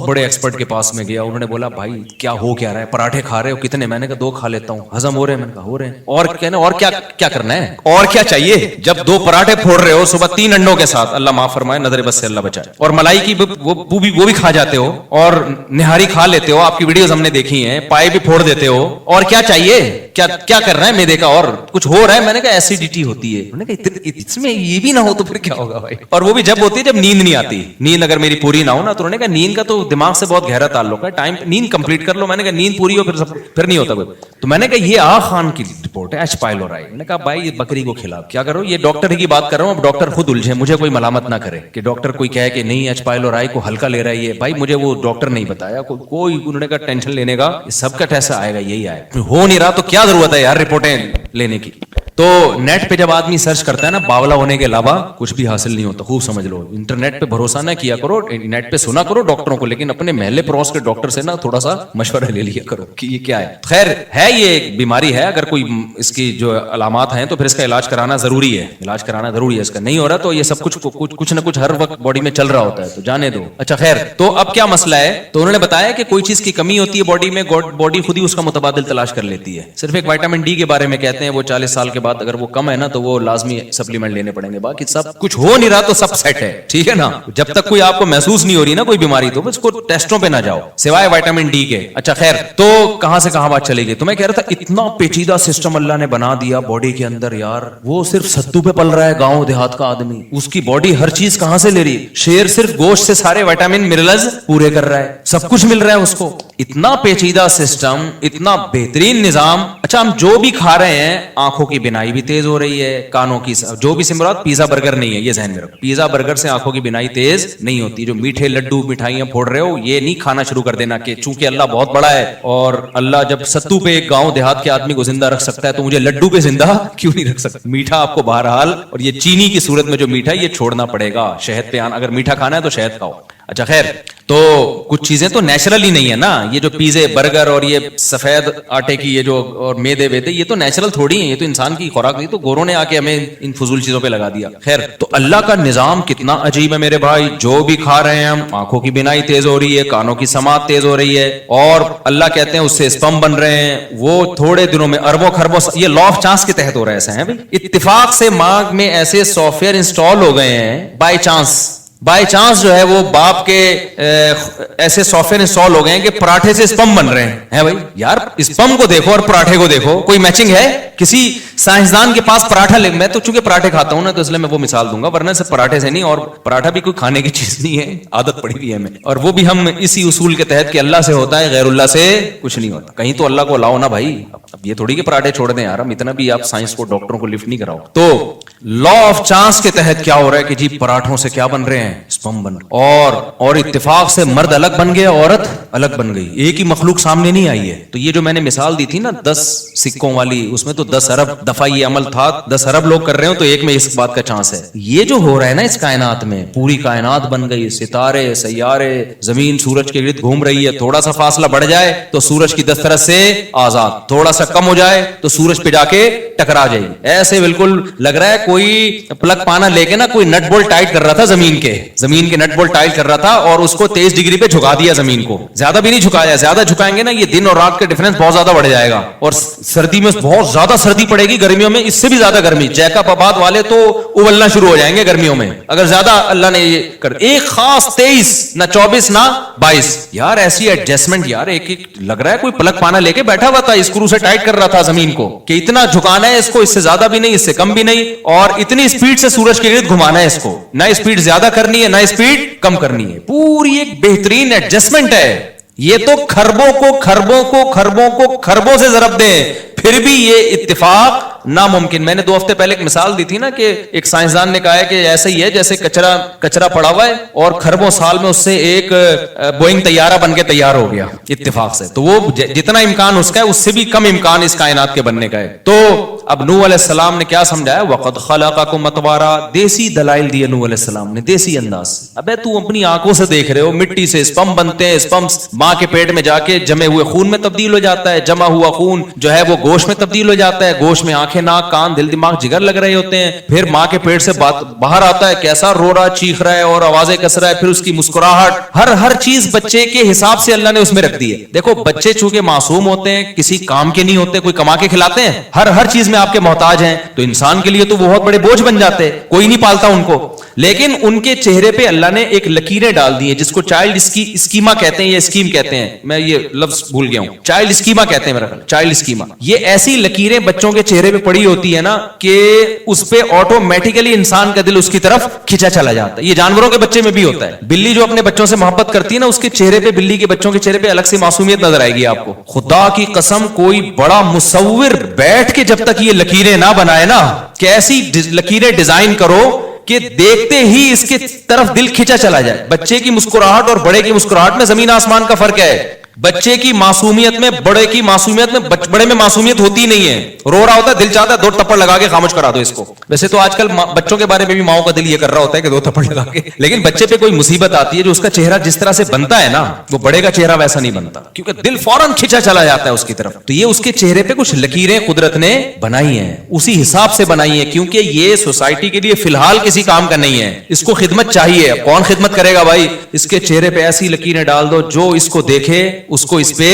بڑے ایکسپرٹ کے پاس میں گیا. انہوں نے بولا بھائی کیا ہو کیا رہا ہے, پراٹھے کھا رہے ہو کتنے؟ میں نے کہا 2 کھا لیتا ہوں. ہضم ہو رہے ہیں؟ میں نے کہا ہو رہے ہیں. اور کہنا اور کیا کرنا ہے, اور کیا چاہیے؟ جب 2 پراٹھے پھوڑ رہے ہو صبح 3 انڈوں کے ساتھ, اللہ معاف فرمائے, نظر بس سے اللہ بچائے, اور ملائی کی وہ بھی کھا جاتے ہو, اور نہاری کھا لیتے ہو, آپ کی ویڈیوز ہم نے دیکھی ہیں, پائے بھی پھوڑ دیتے ہو, اور کیا چاہیے؟ کیا کر رہا ہے میدے کا, اور کچھ ہو رہا ہے؟ میں نے کہا ایسیڈیٹی ہوتی ہے. انہوں نے کہا اس میں یہ بھی نہ ہو تو پھر کیا ہوگا بھائی؟ اور وہ بھی جب ہوتی ہے جب نیند نہیں آتی. نیند اگر میری پوری نہ ہو نا, تو انہوں نے کہا نیند کا تو دماغ سے بہت گہرا تعلق ہے, ٹائم نیند کمپلیٹ کر لو. میں نے کہا نیند پوری ہو پھر نہیں ہوتا کوئی. تو میں نے کہا یہ آغا خان کی رپورٹ ہے ایسپائلورائے. میں نے کہا بھائی یہ بکری کو کھلا, کیا کرو, یہ ڈاکٹر کی بات کر رہا ہوں, اب ڈاکٹر خود الجھے, مجھے کوئی ملامت نہ کرے کہ ڈاکٹر کوئی کہے کہ نہیں ایسپائلورائے کو ہلکا لے رہا ہے. بھائی مجھے وہ ڈاکٹر نہیں بتایا کوئی. انہوں نے کہا ٹینشن لینے کا, سب کا ٹیسٹ آئے گا, یہی آئے گا. ہو نہیں رہا تو کیا ضرورت ہے یار رپورٹیں لینے کی. تو نیٹ پہ جب آدمی سرچ کرتا ہے نا, باولا ہونے کے علاوہ کچھ بھی حاصل نہیں ہوتا. خوب سمجھ لو, انٹرنیٹ پہ بھروسہ نہ کیا کرو, نیٹ پہ سنا کرو ڈاکٹروں کو, لیکن اپنے محلے پڑوس کے ڈاکٹر سے نا تھوڑا سا مشورہ لے لیا کرو کہ یہ کیا ہے. خیر ہے, یہ ایک بیماری ہے, اگر کوئی اس کی جو علامات ہیں تو پھر اس کا علاج کرانا ضروری ہے. علاج کرانا ضروری ہے. اس کا نہیں ہو رہا تو یہ سب کچھ نہ کچھ ہر وقت باڈی میں چل رہا ہوتا ہے, تو جانے دو. اچھا خیر, تو اب کیا مسئلہ ہے؟ تو انہوں نے بتایا کہ کوئی چیز کی کمی ہوتی ہے باڈی میں, باڈی خود ہی اس کا متبادل تلاش کر لیتی ہے. صرف ایک وٹامن ڈی کے بارے میں کہتے ہیں, وہ 40 سال کے بعد اگر وہ کم ہے نا تو وہ لازمی سپلیمنٹ لینے پڑیں گے. باقی سب کچھ ہو نہیں رہا تو سب سیٹ ہے, ٹھیک ہے نا. جب تک کوئی آپ کو محسوس نہیں ہو رہی نا کوئی بیماری, تو اس کو ٹیسٹوں پہ نہ جاؤ سوائے وٹامن ڈی کے. اچھا خیر, تو کہاں سے کہاں بات چلے گی. تو میں کہہ رہا تھا اتنا پیچیدہ سسٹم اللہ نے بنا دیا باڈی کے اندر یار. وہ صرف ستو پہ پل رہا ہے گاؤں دیہات کا آدمی, اس کی باڈی ہر چیز کہاں سے لے رہی ہے. شیر صرف گوشت سے سارے وٹامن منرلز پورے کر رہا ہے, سب کچھ مل رہا ہے اس کو. اتنا پیچیدہ سسٹم, اتنا بہترین نظام. اچھا ہم جو بھی کھا رہے ہیں, آنکھوں کی بینائی بھی تیز ہو رہی ہے, کانوں کی, جو بھی سمرات, پیزا برگر نہیں ہے, یہ ذہن میں رکھو. پیزا برگر سے آنکھوں کی بینائی تیز نہیں ہوتی. جو میٹھے لڈو مٹھائیاں پھوڑ رہے ہو, یہ نہیں کھانا شروع کر دینا کہ چونکہ اللہ بہت بڑا ہے, اور اللہ جب ستو پہ ایک گاؤں دیہات کے آدمی کو زندہ رکھ سکتا ہے تو مجھے لڈو پہ زندہ کیوں نہیں رکھ سکتا. میٹھا آپ کو بہرحال, اور یہ چینی کی صورت میں جو میٹھا ہے یہ چھوڑنا پڑے گا. شہد پہ اگر میٹھا کھانا ہے تو شہد کھاؤ. اچھا خیر, تو کچھ چیزیں تو نیچرل ہی نہیں ہے نا. یہ جو پیزے برگر اور یہ سفید آٹے کی یہ جو اور میدے ویدے, یہ تو نیچرل تھوڑی ہیں, یہ تو انسان کی خوراک نہیں. تو گوروں نے آ کے ہمیں ان فضول چیزوں پہ لگا دیا. خیر, تو اللہ کا نظام کتنا عجیب ہے میرے بھائی. جو بھی کھا رہے ہیں ہم, آنکھوں کی بینائی تیز ہو رہی ہے, کانوں کی سماعت تیز ہو رہی ہے, اور اللہ کہتے ہیں اس سے اسپم بن رہے ہیں. وہ تھوڑے دنوں میں اربوں خربوں, یہ لا آف چانس کے تحت ہو رہا ہے. ایسا ہے بھائی, اتفاق سے ماغ میں ایسے سافٹ ویئر انسٹال ہو گئے ہیں, بائی چانس جو ہے وہ باپ کے ایسے سافٹ ویئر انسٹال ہو گئے ہیں کہ پراٹھے سے اسپم بن رہے ہیں. بھائی یار اسپم کو دیکھو اور پراٹھے کو دیکھو, کوئی میچنگ ہے؟ کسی سائنسدان کے پاس پراٹھا لے, میں تو چونکہ پراٹھے کھاتا ہوں نا تو اس لیے میں وہ مثال دوں گا, ورنہ صرف پراٹھے سے نہیں, اور پراٹھا بھی کوئی کھانے کی چیز نہیں ہے, عادت پڑی ہوئی ہے ہمیں, اور وہ بھی ہم اسی اصول کے تحت کہ اللہ سے ہوتا ہے, غیر اللہ سے کچھ نہیں ہوتا. کہیں تو اللہ کو لاؤ نا بھائی. اب یہ تھوڑی کہ پراٹھے چھوڑ دیں یار, ہم اتنا بھی آپ سائنس کو, ڈاکٹروں کو لفٹ نہیں کراؤ. تو لا آف چانس کے تحت کیا ہو رہا ہے کہ جی پراٹھوں سے کیا بن رہے ہیں, اسپم بن رہے, اور اتفاق سے مرد الگ بن گیا, عورت الگ بن گئی, ایک ہی مخلوق سامنے نہیں آئی ہے. تو یہ جو میں نے مثال دی تھی نا 10 سکوں والی, اس میں تو 10 ارب دفعہ یہ عمل تھا, 10 ارب لوگ کر رہے ہو, تو ایک میں اس بات کا چانس ہے. یہ جو ہو رہا ہے نا اس کائنات میں, پوری کائنات بن گئی, ستارے سیارے, زمین سورج کے گرد گھوم رہی ہے, تھوڑا سا فاصلہ بڑھ جائے تو سورج کی دسترس سے آزاد, تھوڑا سا کم ہو جائے تو سورج پہ جا کے ٹکرا جائے گی. ایسے بالکل لگ رہا ہے کوئی پلگ پانا لے کے نا کوئی نٹ بولٹ ٹائٹ کر رہا تھا زمین کے نٹ بولٹ ٹائٹ کر رہا تھا اور اس کو 23 ڈگری پہ جھکا دیا زمین کو. زیادہ بھی نہیں جھکایا, زیادہ جھکائیں گے نا یہ دن اور رات کا ڈفرنس بہت زیادہ بڑھ جائے گا, اور سردی میں بہت زیادہ سردی پڑے گی, گرمیوں میں اس سے بھی زیادہ گرمی. جیکب آباد والے تو ابلنا شروع ہو جائیں گے گرمیوں میں اگر زیادہ اللہ نے یہ کر. ایک خاص 23 نہ 24 نہ 22 یار, ایسی ایڈجسٹمنٹ یار. ایک لگ رہا ہے کوئی پلک پانا لے کے بیٹھا ہوا تھا, اسکرو سے ٹائٹ کر رہا تھا زمین کو کہ اتنا جھکانا ہے اس کو, اس سے زیادہ بھی نہیں اس سے کم بھی نہیں, اور اتنی اسپیڈ سے سورج کے گرد گھمانا ہے اس کو, نہ اسپیڈ زیادہ کرنی ہے نہ اسپیڈ کم کرنی ہے. پوری ایک بہترین ایڈجسٹمنٹ ہے. یہ تو خربوں سے ضرب دیں پھر بھی یہ اتفاق ناممکن. میں نے 2 ہفتے پہلے ایک مثال دی تھی نا کہ ایک سائنسدان نے کہا ہے کہ ایسا ہی ہے جیسے کچرا پڑا ہوا ہے اور خربوں سال میں اس سے ایک بوئنگ طیارہ بن کے تیار ہو گیا اتفاق سے. تو وہ جتنا امکان اس کا ہے اس سے بھی کم امکان اس کائنات کے بننے کا ہے. تو اب نوح علیہ السلام نے کیا سمجھایا, وَقَدْ خَلَقَكُمْ أَطْوَارًا. دیسی دلائل دیے نوح علیہ السلام نے, دیسی انداز سے. ابے تو اپنی آنکھوں سے دیکھ رہے ہو مٹی سے اسپم بنتے ہیں, اسپم ماں کے پیٹ میں جا کے جمے ہوئے خون میں تبدیل ہو جاتا ہے, جمع ہوا خون جو ہے وہ گوشت میں تبدیل ہو جاتا ہے, گوشت میں آنکھیں ناک کان دل دماغ جگر لگ رہے ہوتے ہیں, پھر ماں کے پیٹ سے باہر آتا ہے کیسا رو رہا چیخ رہا ہے اور آوازیں کس رہا ہے, پھر اس کی مسکراہٹ, ہر چیز بچے کے حساب سے اللہ نے اس میں رکھ دی ہے. دیکھو بچے چونکہ معصوم ہوتے ہیں, کسی کام کے نہیں ہوتے, کوئی کما کے کھلاتے ہیں, ہر چیز میں آپ کے محتاج ہیں, تو انسان کے لیے تو بہت بڑے بوجھ بن جاتے, کوئی نہیں پالتا ان کو. لیکن ان کے چہرے پہ اللہ نے ایک لکیریں ڈال دی ہیں جس کو چائلڈ اسکیما کہتے ہیں یا اسکیم کہتے ہیں, میں یہ لفظ بھول گیا ہوں, چائلڈ اسکیما کہتے ہیں میرا خیال, چائلڈ اسکیما. یہ ایسی لکیریں بچوں کے چہرے پہ پڑی ہوتی ہے نا کہ اس پہ آٹومیٹیکلی انسان کا دل اس کی طرف کھینچا چلا جاتا ہے. یہ جانوروں کے بچے میں بھی ہوتا ہے. بلی جو اپنے بچوں سے محبت کرتی ہے نا, اس کے چہرے پہ, بلی کے بچوں کے چہرے پہ الگ سی معصومیت نظر آئے گی آپ کو. خدا کی قسم کوئی بڑا مصور بیٹھ کے جب تک یہ لکیریں نہ بنائے نا, کیسی لکیریں ڈیزائن کرو کہ دیکھتے ہی اس کے طرف دل کھینچا چلا جائے. بچے کی مسکراہٹ اور بڑے کی مسکراہٹ میں زمین آسمان کا فرق ہے. بچے کی معصومیت میں, بڑے کی معصومیت میں, بڑے میں معصومیت ہوتی نہیں ہے, رو رہا ہوتا ہے, دل چاہتا ہے 2 تھپڑ لگا کے خاموش کرا دو اس کو. ویسے تو آج کل بچوں کے بارے میں بھی ماؤں کا دل یہ کر رہا ہوتا ہے کہ 2 تھپڑ لگا کے, لیکن بچے پہ کوئی مصیبت آتی ہے جو اس کا چہرہ جس طرح سے بنتا ہے نا, وہ بڑے کا چہرہ ویسا نہیں بنتا, کیونکہ دل فوراً کھینچا چلا جاتا ہے اس کی طرف. تو یہ اس کے چہرے پہ کچھ لکیریں قدرت نے بنائی ہیں, اسی حساب سے بنائی ہیں, کیونکہ یہ سوسائٹی کے لیے فی الحال کسی کام کا نہیں ہے. اس کو خدمت چاہیے. کون خدمت کرے گا بھائی؟ اس کے چہرے پہ ایسی لکیریں ڈال دو جو اس کو دیکھے اس کو اس پہ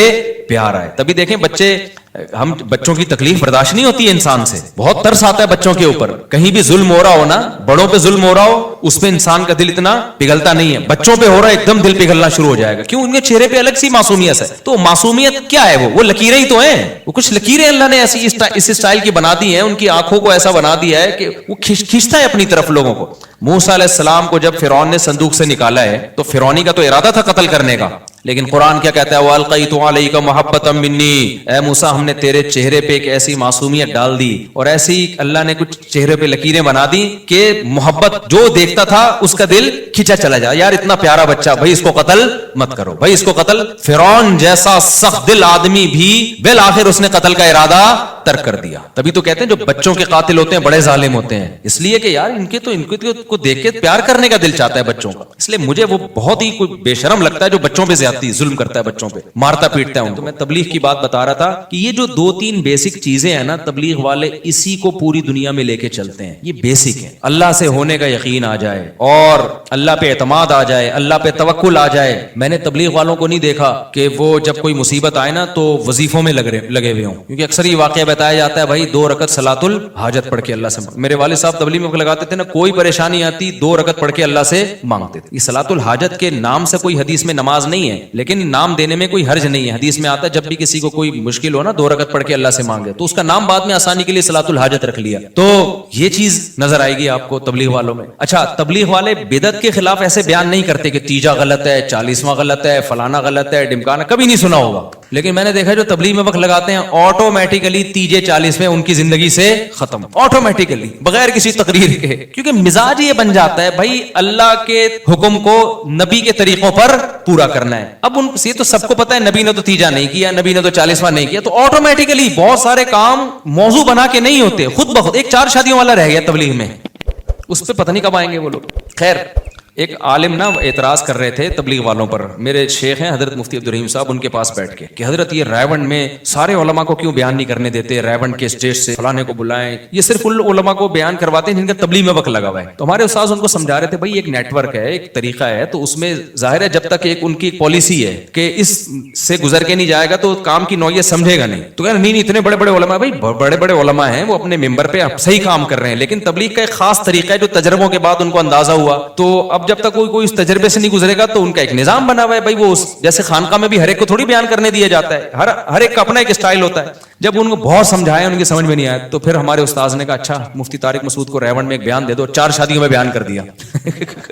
پیار آئے. تبھی دیکھیں بچوں کی تکلیف برداشت نہیں ہوتی ہے انسان سے, بہت ترس آتا ہے بچوں کے اوپر. کہیں بھی ظلم ہو رہا ہو نا, بڑوں پہ ظلم ہو رہا ہو, اس پہ انسان کا دل اتنا پگھلتا نہیں ہے. بچوں پہ ہو رہا ہے ایک دم دل پگھلنا شروع ہو جائے گا. کیوں؟ ان کے چہرے پہ الگ سی معصومیت ہے. تو معصومیت کیا ہے؟ وہ لکیریں ہی تو ہیں. وہ کچھ لکیریں اللہ نے ایسی اس اسٹائل کی بنا دی ہیں, ان کی آنکھوں کو ایسا بنا دیا ہے کہ وہ کھینچتا ہے اپنی طرف لوگوں کو. موسیٰ علیہ السلام کو جب فرعون نے صندوق سے نکالا ہے تو فرعونی کا تو ارادہ تھا قتل کرنے کا, لیکن قرآن کیا کہتا ہے, وَأَلْقَيْتُ عَلَيْكَ مَحَبَّةً مِّنِّي. اے موسیٰ ہم نے تیرے چہرے پہ ایک ایسی معصومیت ڈال دی اور ایسی اللہ نے کچھ چہرے پہ لکیریں بنا دی کہ محبت, جو دیکھتا تھا اس کا دل کھینچا چلا جائے. یار اتنا پیارا بچہ, بھائی اس کو قتل مت کرو, بھائی اس کو قتل. فرعون جیسا سخت دل آدمی بھی بالآخر اس نے قتل کا ارادہ ترک کر دیا. تبھی تو کہتے ہیں جو بچوں کے قاتل ہوتے ہیں بڑے ظالم ہوتے ہیں, اس لیے کہ یار ان کو دیکھ کے پیار کرنے کا دل چاہتا ہے بچوں کا. اس لیے مجھے وہ بہت ہی کوئی بے شرم لگتا ہے جو بچوں پہ زیادتی ظلم کرتا ہے, بچوں پہ مارتا پیٹتا ہے ان کو. میں تبلیغ کی بات بتا رہا تھا کہ یہ جو 2-3 بیسک چیزیں ہیں نا, تبلیغ والے اسی کو پوری دنیا میں لے کے چلتے ہیں. یہ بیسک ہے. اللہ سے ہونے کا یقین آ جائے اور اللہ پہ اعتماد آ جائے, اللہ پہ توکل آ جائے. میں نے تبلیغ والوں کو نہیں دیکھا کہ وہ جب کوئی مصیبت آئے نا تو وظیفوں میں لگے ہوئے ہوں, کیونکہ اکثر یہ واقعہ بتایا جاتا ہے بھائی 2 رکعت صلاۃ الحاجت پڑھ کے اللہ سے. میرے والد صاحب تبلیغ میں لگاتے تھے نا, کوئی پریشانی آتی 2 رکعت پڑھ کے اللہ سے مانگتے تھے. یہ صلاۃ الحاجت کے نام سے کوئی حدیث میں نماز نہیں ہے, لیکن نام دینے میں کوئی حرج نہیں ہے. حدیث میں آتا ہے جب بھی کسی کو کوئی مشکل ہو نا 2 رکعت پڑھ کے اللہ سے مانگے, تو اس کا نام بعد میں آسانی کے لیے صلاۃ الحاجت رکھ لیا. تو یہ چیز نظر آئے گی آپ کو تبلیغ والوں میں. اچھا, تبلیغ والے بدعت کے خلاف ایسے بیان نہیں کرتے کہ تیجا غلط ہے, 40واں غلط ہے, فلانا غلط ہے, ڈمکانا, کبھی نہیں سنا ہوگا. لیکن میں نے دیکھا جو تبلیغ میں وقت لگاتے ہیں آٹومیٹیکلی تیجے 40ویں ان کی زندگی سے ختم, آٹومیٹیکلی بغیر کسی تقریر کے, کیونکہ مزاج یہ بن جاتا ہے بھائی اللہ کے حکم کو نبی کے طریقوں پر پورا کرنا ہے. اب ان سے تو سب کو پتا ہے نبی نے تو تیجا نہیں کیا, نبی نے تو 40واں نہیں کیا, تو آٹومیٹیکلی بہت سارے کام موضوع بنا کے نہیں ہوتے, خود بخود. ایک 4 شادیوں والا رہ گیا تبلیغ میں, اس پہ پتہ نہیں کب آئیں گے وہ لوگ. خیر, ایک عالم نا اعتراض کر رہے تھے تبلیغ والوں پر. میرے شیخ ہیں حضرت مفتی عبدالرحیم صاحب, ان کے پاس بیٹھ کے کہ حضرت یہ ریونڈ میں سارے علماء کو کیوں بیان نہیں کرنے دیتے, ریونڈ کے اسٹیج سے فلانے کو بلائیں, یہ صرف ان علماء کو بیان کرواتے ہیں جن کا تبلیغ میں وقت لگا ہوا ہے. تو ہمارے استاذ ان کو سمجھا رہے تھے بھائی ایک نیٹ ورک ہے, ایک طریقہ ہے, تو اس میں ظاہر ہے جب تک ایک ان کی پالیسی ہے کہ اس سے گزر کے نہیں جائے گا تو کام کی نوعیت سمجھے گا نہیں. تو کہا نہیں اتنے بڑے بڑے علماء, بھائی بڑے بڑے علماء ہیں, وہ اپنے ممبر پہ صحیح کام کر رہے ہیں, لیکن تبلیغ کا ایک خاص طریقہ ہے جو تجربوں کے بعد ان کو اندازہ ہوا. تو اب جب تک کوئی اس تجربے سے نہیں گزرے گا تو ان کا ایک نظام بنا ہوا ہے بھائی, وہ جیسے خانقاہ میں بھی ہر ایک کو تھوڑی بیان کرنے دیا جاتا ہے, ہر ایک کا اپنا ایک اسٹائل ہوتا ہے. جب ان کو بہت سمجھایا ان کی سمجھ میں نہیں آیا تو پھر ہمارے استاذ نے کہا اچھا مفتی طارق مسعود کو ریونڈ میں ایک بیان دے دو, 4 شادیوں میں بیان کر دیا.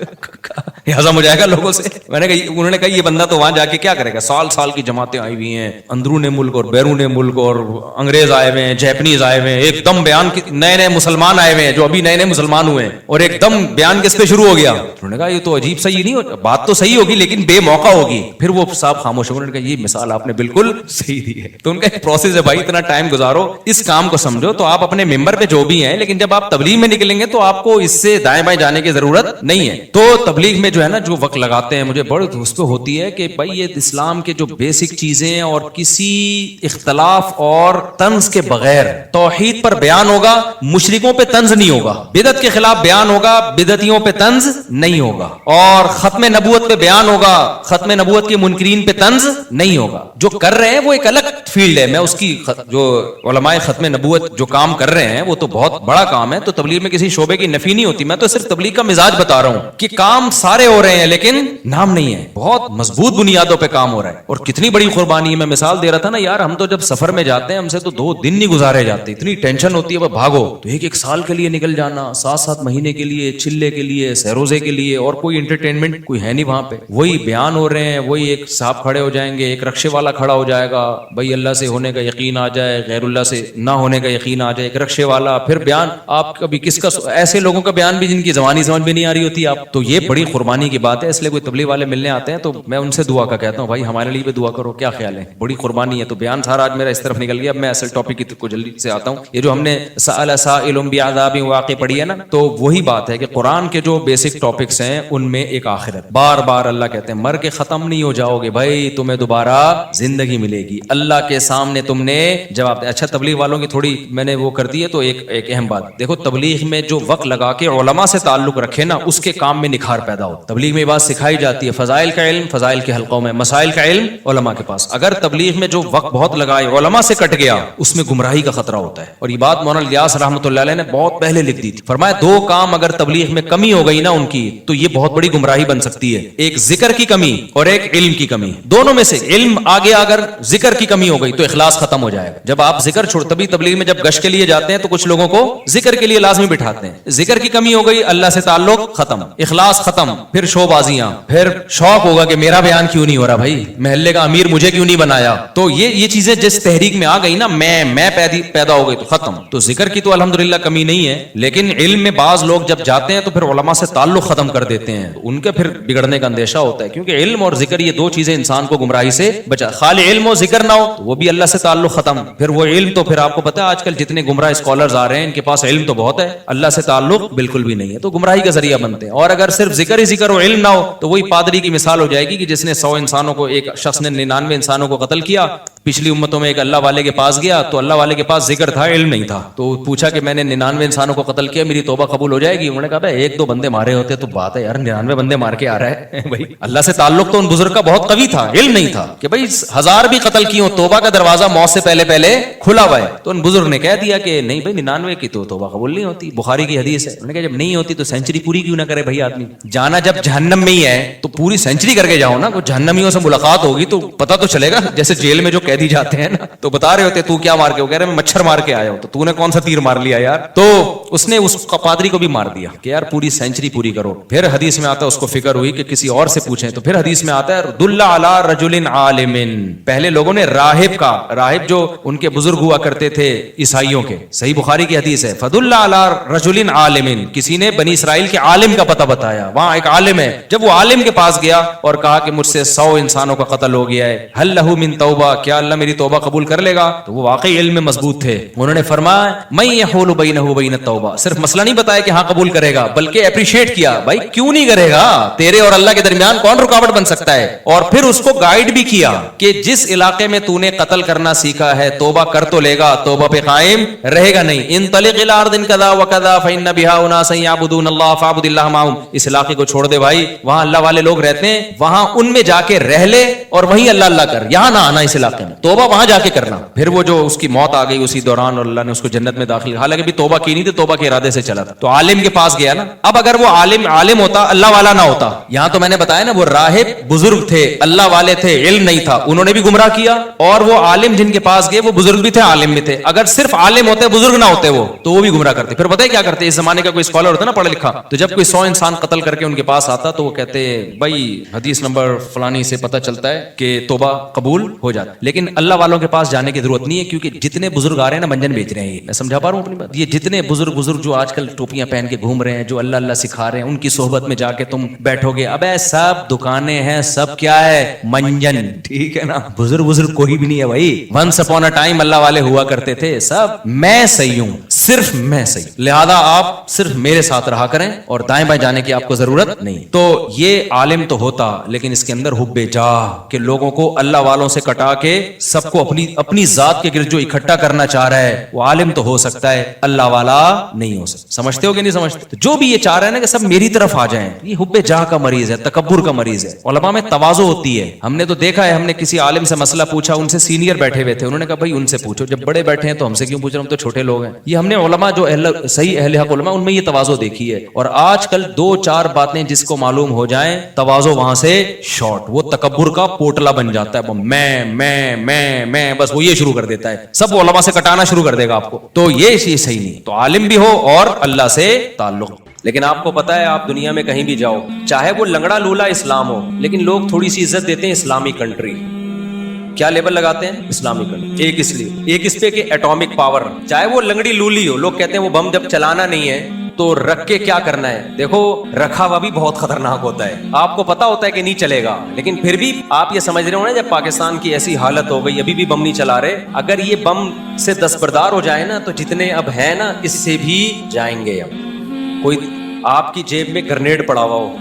ہضم ہو جائے گا لوگوں سے. میں نے کہا, انہوں نے کہا یہ بندہ تو وہاں جا کے کیا کرے گا, سال سال کی جماعتیں آئی ہوئی ہیں اندرون ملک اور بیرون ملک, اور انگریز آئے ہوئے ہیں, جیپنیز آئے ہوئے ہیں, ایک دم بیان نئے نئے مسلمان آئے ہوئے ہیں جو ابھی نئے نئے مسلمان ہوئے ہیں, اور ایک دم بیان کس پہ شروع ہو گیا. انہوں نے کہا یہ تو عجیب صحیح نہیں, بات تو صحیح ہوگی لیکن بے موقع ہوگی. پھر وہ صاحب خاموش ہو گئے. انہوں نے کہا یہ مثال آپ نے بالکل صحیح دی ہے. تو ان کا ایک پروسیس ہے بھائی, اتنا ٹائم گزارو اس کام کو سمجھو. تو آپ اپنے ممبر پہ جو بھی ہیں, لیکن جب آپ تبلیغ میں نکلیں گے تو آپ کو اس سے دائیں بائیں جانے کی ضرورت نہیں ہے. تو تبلیغ میں جو ہے نا جو وقت لگاتے ہیں, مجھے بڑی اس پہ ہوتی ہے کہ بھائی یہ اسلام کے جو بیسک چیزیں اور کسی اختلاف اور طنز کے بغیر توحید پر بیان ہوگا, مشرکوں پہ طنز نہیں ہوگا, بدعت کے خلاف بیان ہوگا, بدعتیوں پہ طنز نہیں ہوگا, اور ختم نبوت پہ بیان ہوگا, ختم نبوت کے منکرین پہ طنز نہیں ہوگا. جو کر رہے ہیں وہ ایک الگ فیلڈ ہے, میں اس کی جو علماء ختم نبوت جو کام کر رہے ہیں وہ تو بہت بڑا کام ہے. تو تبلیغ میں کسی شعبے کی نفی نہیں ہوتی, میں تو صرف تبلیغ کا مزاج بتا رہا ہوں کہ کام سارے ہو رہے ہیں لیکن نام نہیں ہے, بہت مضبوط بنیادوں پہ کام ہو رہا ہے. اور کتنی بڑی قربانی ہے. میں مثال دے رہا تھا نا یار, ہم تو جب سفر میں جاتے ہیں ہم سے تو 2 دن نہیں گزارے جاتے, اتنی ٹینشن ہوتی ہے, وہ بھاگو تو ایک سال کے لیے نکل جانا, 7 مہینے کے لیے, چلے کے لیے, سہروزے کے لیے, اور کوئی انٹرٹینمنٹ کوئی ہے نہیں وہاں پہ. وہی بیان ہو رہے ہیں, وہی ایک صاحب کھڑے ہو جائیں گے, ایک رکشے والا کھڑا ہو جائے گا, بھائی اللہ سے ہونے کا یقین آ جائے, غیر اللہ سے نہ ہونے کا یقین آ جائے, ایک رکشے والا, پھر بیان آپ کبھی کس کا, ایسے لوگوں کا بیان بھی جن کی زبانی سمجھ میں نہیں آ رہی ہوتی آپ. تو یہ بڑی قربانی کی بات ہے. اس لیے کوئی تبلیغ والے ملنے آتے ہیں تو میں ان سے دعا کا کہتا ہوں بھائی ہمارے لیے بھی دعا کرو, کیا خیال ہے, بڑی قربانی ہے. تو بیان سارا آج میرا اس طرف نکل گیا. اب میں اصل ٹاپک کی کو جلدی سے آتا ہوں. یہ جو ہم نے سأل سائل بعذاب واقع پڑھی ہے نا, تو وہی بات ہے کہ قرآن کے جو بیسک ٹاپکس ہیں ان میں ایک آخرت, بار بار اللہ کہتے ہیں مر کے ختم نہیں ہو جاؤ گے بھائی, تمہیں دوبارہ زندگی ملے گی, اللہ کے سامنے تم نے جواب دیا. اچھا تبلیغ والوں کی تھوڑی میں نے وہ کر دی ہے, تو ایک اہم بات دیکھو, تبلیغ میں جو وقت لگا کے علماء سے تعلق رکھے نا اس کے کام میں نکھار پیدا ہو. تبلیغ میں بات سکھائی جاتی ہے, فضائل کا علم فضائل کے حلقوں میں, مسائل کا علم علماء کے پاس. اگر تبلیغ میں جو وقت بہت لگائے علماء سے کٹ گیا اس میں گمراہی کا خطرہ ہوتا ہے. اور یہ بات مولانا الیاس رحمۃ اللہ علیہ نے بہت پہلے لکھ دی تھی. فرمایا 2 کام اگر تبلیغ میں کمی ہو گئی نا ان کی, تو یہ بہت بڑی گمراہی بن سکتی ہے. ایک ذکر کی کمی اور ایک علم کی کمی. دونوں میں سے علم آگے اگر ذکر کی کمی ہو گئی تو اخلاص ختم ہو جائے گا. جب آپ ذکر چھوڑ, تبھی تبلیغ میں جب گشت کے لیے جاتے ہیں تو کچھ لوگوں کو ذکر کے لیے لازمی بٹھاتے ہیں. ذکر کی کمی ہو گئی, اللہ سے تعلق ختم, اخلاص ختم, پھر شو بازیاں, پھر شوق ہوگا کہ میرا بیان کیوں نہیں ہو رہا بھائی, محلے کا امیر مجھے کیوں نہیں بنایا. تو یہ چیزیں جس تحریک میں آ گئی نا, میں پیدا ہو گئی تو ختم. تو ذکر کی تو الحمدللہ کمی نہیں ہے, لیکن علم میں بعض لوگ جب جاتے ہیں تو پھر علماء سے تعلق ختم کر دیتے ہیں, ان کے پھر بگڑنے کا اندیشہ ہوتا ہے. کیونکہ علم اور ذکر یہ 2 چیزیں انسان کو گمراہی سے بچا. خالی علم و ذکر نہ ہو تو وہ بھی اللہ سے تعلق ختم. پھر وہ علم تو پھر آپ کو پتا ہے آج کل جتنے گمراہ اسکالرز آ رہے ہیں ان کے پاس علم تو بہت ہے, اللہ سے تعلق بالکل بھی نہیں ہے, تو گمراہی کا ذریعہ بنتے ہیں. اور اگر صرف ذکر ہی ذکر ہو, علم نہ ہو, تو وہی پادری کی مثال ہو جائے گی کہ جس نے 100 انسانوں کو, ایک شخص نے 99 انسانوں کو قتل کیا. پچھلی امتوں میں ایک اللہ والے کے پاس گیا تو اللہ والے کے پاس ذکر تھا, علم نہیں تھا. تو پوچھا کہ میں نے 99 انسانوں کو قتل کیا, میری توبہ قبول ہو جائے گی؟ انہوں نے کہا بھائی 1-2 بندے مارے ہوتے تو بات ہے یار, 99 بندے مار کے آ رہا ہے بھائی. اللہ سے تعلق تو ان بزرگ کا بہت قوی تھا, علم نہیں تھا کہ بھائی 1000 بھی قتل کیوں, توبہ کا دروازہ موت سے پہلے کھلا ہوا ہے. تو ان بزرگ نے کہہ دیا کہ نہیں بھائی 99 کی تو توبہ قبول نہیں ہوتی, بخاری کی حدیث ہے. انہوں نے کہا جب نہیں ہوتی تو سینچری پوری کیوں نہ کرے بھائی آدمی, جانا جب جہنم میں ہی ہے تو پوری سینچری کر کے جاؤ نا. کوئی جہنمیوں سے ملاقات ہوگی تو پتہ تو چلے گا, جیسے جیل میں جو قیدی جاتے ہیں نا تو بتا رہے ہوتے تو کیا مار کے, وہ کہہ رہے میں مچھر مار کے آیا ہوں, تو تو نے کون سا تیر مار لیا یار. تو اس نے اس پادری کو بھی مار دیا کہ یار پوری سینچری پوری کرو. پھر حدیث میں آتا ہے اس کو فکر ہوئی کہ کسی اور سے پوچھیں, تو پھر حدیث میں آتا ہے دل علی رجل عالم. پہلے لوگوں نے راہب کا, راہب جو ان کے بزرگ ہوا کرتے تھے عیسائیوں کے, صحیح بخاری کی حدیث ہے, فدل علی رجل عالم, کسی نے بنی اسرائیل کے عالم کا پتہ بتایا, وہاں ایک عالم ہے. جب وہ عالم کے پاس گیا اور کہا کہ مجھ سے 100 انسانوں کا قتل ہو گیا ہے, هل له من توبہ, کیا اللہ میری توبہ قبول کر لے گا, تو وہ واقعی علم میں مضبوط تھے. انہوں نے فرمایا من یحول بینہ وبین التوبہ, صرف مسئلہ نہیں بتایا کہ ہاں قبول کرے گا, بلکہ اپریشیٹ کیا, بھائی کیوں نہیں کرے گا, تیرے اور اللہ کے درمیان کون رکاوٹ بن سکتا ہے. اور پھر اس کو گائیڈ بھی کیا کہ جس علاقے میں تو نے قتل کرنا سیکھا ہے توبہ کر تو لے گا, توبہ پہ قائم رہے گا نہیں. انطلق الی ارض کذا وکذا فإن بها اناسا یعبدون اللہ فاعبد اللہ معهم, اس علاقے کو چھوڑ دے بھائی, وہاں اللہ والے لوگ رہتے ہیں, وہاں ان میں جا کے رہ لے اور وہیں اللہ اللہ کر, یہاں نہ آنا اس علاقے میں, توبہ وہاں جا کے کرنا. پھر وہ جو اس کی موت آ گئی اسی دوران اور اللہ نے اس کو جنت میں داخل, حالانکہ بھی توبہ کی نہیں تھی, توبہ کے ارادے سے چلا تھا, تو عالم کے پاس گیا نا. اب اگر وہ عالم ہوتا, اللہ والا نہ ہوتا, یہاں تو میں نے بتایا نا وہ راہب بزرگ تھے, اللہ والے تھے, علم نہیں تھا, انہوں نے بھی گمراہ کیا, اور وہ عالم جن کے پاس گئے وہ بزرگ بھی تھے عالم بھی تھے. اگر صرف عالم ہوتے بزرگ نہ ہوتے وہ, تو وہ بھی گمراہ کرتے. پھر پتہ ہے کیا کرتے, اس زمانے کا کوئی اسکالر ہوتا نا پڑھا لکھا, تو جب کوئی 100 انسان قتل کر کے ان کے پاس آتا تو وہ کہتے بھائی حدیث نمبر فلانی سے پتہ چلتا ہے کہ توبہ قبول ہو جاتا. لیکن اللہ والوں کے پاس جانے کی ضرورت نہیں ہے, کیونکہ جتنے بزرگ آ رہے ہیں نا منجن بیچ رہے ہیں. میں سمجھا پا رہا ہوں اپنی بات, یہ جتنے بزرگ جو آج کل ٹوپیاں پہن کے گھوم رہے ہیں, جو اللہ اللہ سکھا رہے ہیں, ان کی صحبت میں جا کے تم بیٹھو گے, ابے سب دکانیں ہیں, سب کیا ہے, منجن, ٹھیک ہے نا, بزرگ کوئی بھی نہیں ہے بھائی. ونس اپون اے ٹائم اللہ والے ہوا کرتے تھے, سب میں صحیح ہوں, صرف میں صحیح, لہذا آپ صرف میرے ساتھ رہا کریں اور دائیں بائیں جانے کی آپ کو ضرورت نہیں. تو یہ عالم تو ہوتا, لیکن اس کے اندر حب جاہ کہ لوگوں کو اللہ والوں سے کٹا کے سب کو اپنی ذات کے گرد جو اکٹھا کرنا چاہ رہا ہے, وہ عالم تو ہو سکتا ہے, اللہ والا نہیں ہو سکتا. سمجھتے ہو کہ نہیں سمجھتے؟ جو بھی یہ چاہ رہا ہے نا کہ سب میری طرف آ جائیں, یہ حب جاہ کا مریض ہے, تکبر کا مریض ہے. علماء میں تواضع ہوتی ہے, ہم نے تو دیکھا ہے, ہم نے کسی عالم سے مسئلہ پوچھا, ان سے سینئر بیٹھے ہوئے تھے, انہوں نے کہا بھائی ان سے پوچھو, جب بڑے بیٹھے ہیں تو ہم سے کیوں پوچھ رہے, ہم تو چھوٹے لوگ ہیں. یہ ہم نے علماء جو صحیح اہل حق علماء ان میں یہ تواضع دیکھی ہے. اور آج کل 2-4 باتیں جس کو معلوم ہو جائیں, تواضع وہاں سے شارٹ, وہ تکبر کا پوٹلا بن جاتا ہے, وہ میں بس وہ یہ شروع کر دیتا ہے, سب علماء سے کٹانا شروع کر دے گا آپ کو. تو یہ صحیح نہیں. تو عالم بھی ہو اور اللہ سے تعلق. لیکن آپ کو پتا ہے, آپ دنیا میں کہیں بھی جاؤ, چاہے وہ لنگڑا لولا اسلام ہو, لیکن لوگ تھوڑی سی عزت دیتے ہیں اسلامی کنٹری. کیا لیبل لگاتے ہیں, اسلامی کنٹری. ایک اس لیے, ایک اس پہ کہ ایٹامک پاور, چاہے وہ لنگڑی لولی ہو, لوگ کہتے ہیں وہ بم جب چلانا نہیں ہے تو رکھ کے کیا کرنا ہے. دیکھو رکھا ہوا بھی بہت خطرناک ہوتا ہے, آپ کو پتا ہوتا ہے کہ نہیں چلے گا, لیکن پھر بھی آپ یہ سمجھ رہے ہو نا, جب پاکستان کی ایسی حالت ہو گئی, ابھی بھی بم نہیں چلا رہے, اگر یہ بم سے دستبردار ہو جائے نا, تو جتنے اب ہیں نا اس سے بھی جائیں گے. اب کوئی آپ کی جیب میں گرنیڈ پڑا ہوا ہو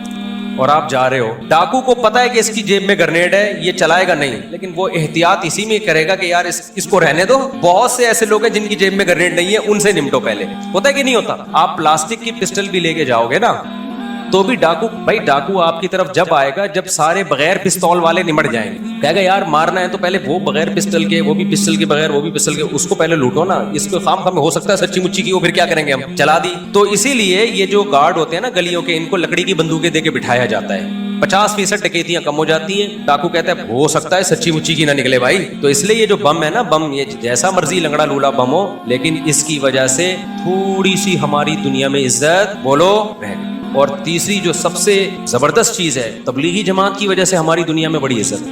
اور آپ جا رہے ہو, ڈاکو کو پتا ہے کہ اس کی جیب میں گرنیڈ ہے, یہ چلائے گا نہیں, لیکن وہ احتیاط اسی میں کرے گا کہ یار اس کو رہنے دو. بہت سے ایسے لوگ ہیں جن کی جیب میں گرنیڈ نہیں ہے, ان سے نمٹو پہلے. ہوتا ہے کہ نہیں ہوتا؟ آپ پلاسٹک کی پسٹل بھی لے کے جاؤ گے نا, تو بھی ڈاکو آپ کی طرف جب آئے گا جب سارے بغیر پستول والے نمٹ جائیں گے, کہے گا یار مارنا ہے تو پہلے وہ بغیر پسٹل کے, وہ بھی پسٹل کے بغیر, وہ بھی پسٹل کے, اس کو پہلے لوٹو نا. اس کو خام ہو سکتا ہے سچی مچی کی, وہ پھر کیا کریں گے, ہم چلا دی. تو اسی لیے یہ جو گارڈ ہوتے ہیں نا گلیوں کے, ان کو لکڑی کی بندوقیں دے کے بٹھایا جاتا ہے, 50% ڈکیتیاں کم ہو جاتی ہیں. ڈاکو کہتا ہے ہو سکتا ہے سچی مچی کی نہ نکلے بھائی. تو اس لیے یہ جو بم ہے نا, بم یہ جیسا مرضی لنگڑا لولا بم ہو, لیکن اس کی وجہ سے تھوڑی سی ہماری دنیا میں عزت بولو رہ گئی. اور تیسری جو سب سے زبردست چیز ہے, تبلیغی جماعت کی وجہ سے ہماری دنیا میں بڑی عزت.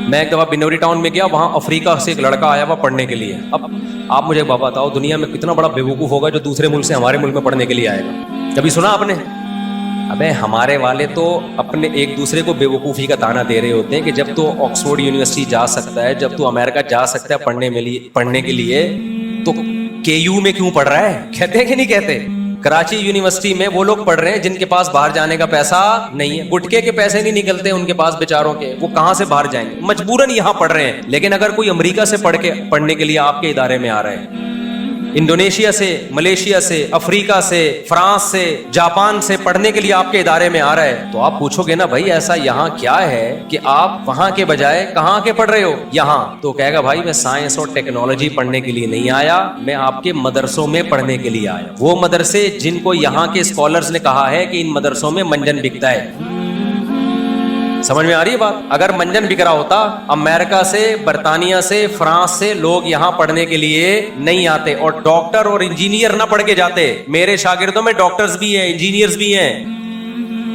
میں ایک دفعہ بنوری ٹاؤن میں گیا, وہاں افریقہ سے ایک لڑکا آیا ہوا پڑھنے کے لیے. اب آپ مجھے بابا بتاؤ, دنیا میں کتنا بڑا بیوقوف ہوگا جو دوسرے ملک سے ہمارے ملک میں پڑھنے کے لیے آئے گا؟ کبھی سنا آپ نے؟ ابے ہمارے والے تو اپنے ایک دوسرے کو بیوقوفی کا تانا دے رہے ہوتے ہیں کہ جب تو آکسفورڈ یونیورسٹی جا سکتا ہے, جب تو امریکہ جا سکتا ہے پڑھنے کے لیے, تو KU میں کیوں پڑھ رہا ہے؟ کہتے ہیں کہ نہیں کہتے؟ کراچی یونیورسٹی میں وہ لوگ پڑھ رہے ہیں جن کے پاس باہر جانے کا پیسہ نہیں ہے, گٹکے کے پیسے نہیں نکلتے ان کے پاس بیچاروں کے, وہ کہاں سے باہر جائیں گے, مجبوراً یہاں پڑھ رہے ہیں. لیکن اگر کوئی امریکہ سے پڑھنے کے لیے آپ کے ادارے میں آ رہے ہیں, انڈونیشیا سے, ملیشیا سے, افریقہ سے, فرانس سے, جاپان سے پڑھنے کے لیے آپ کے ادارے میں آ رہا ہے, تو آپ پوچھو گے نا بھائی ایسا یہاں کیا ہے کہ آپ وہاں کے بجائے کہاں کے پڑھ رہے ہو یہاں؟ تو کہے گا بھائی میں سائنس اور ٹیکنالوجی پڑھنے کے لیے نہیں آیا, میں آپ کے مدرسوں میں پڑھنے کے لیے آیا. وہ مدرسے جن کو یہاں کے اسکالرز نے کہا ہے کہ ان مدرسوں میں منجن بکتا ہے. سمجھ میں آ رہی ہے بات؟ اگر منجن بک رہا ہوتا, امریکہ سے, برطانیہ سے, فرانس سے لوگ یہاں پڑھنے کے لیے نہیں آتے, اور ڈاکٹر اور انجینئر نہ پڑھ کے جاتے. میرے شاگردوں میں ڈاکٹرز بھی ہیں, انجینئرز بھی ہیں,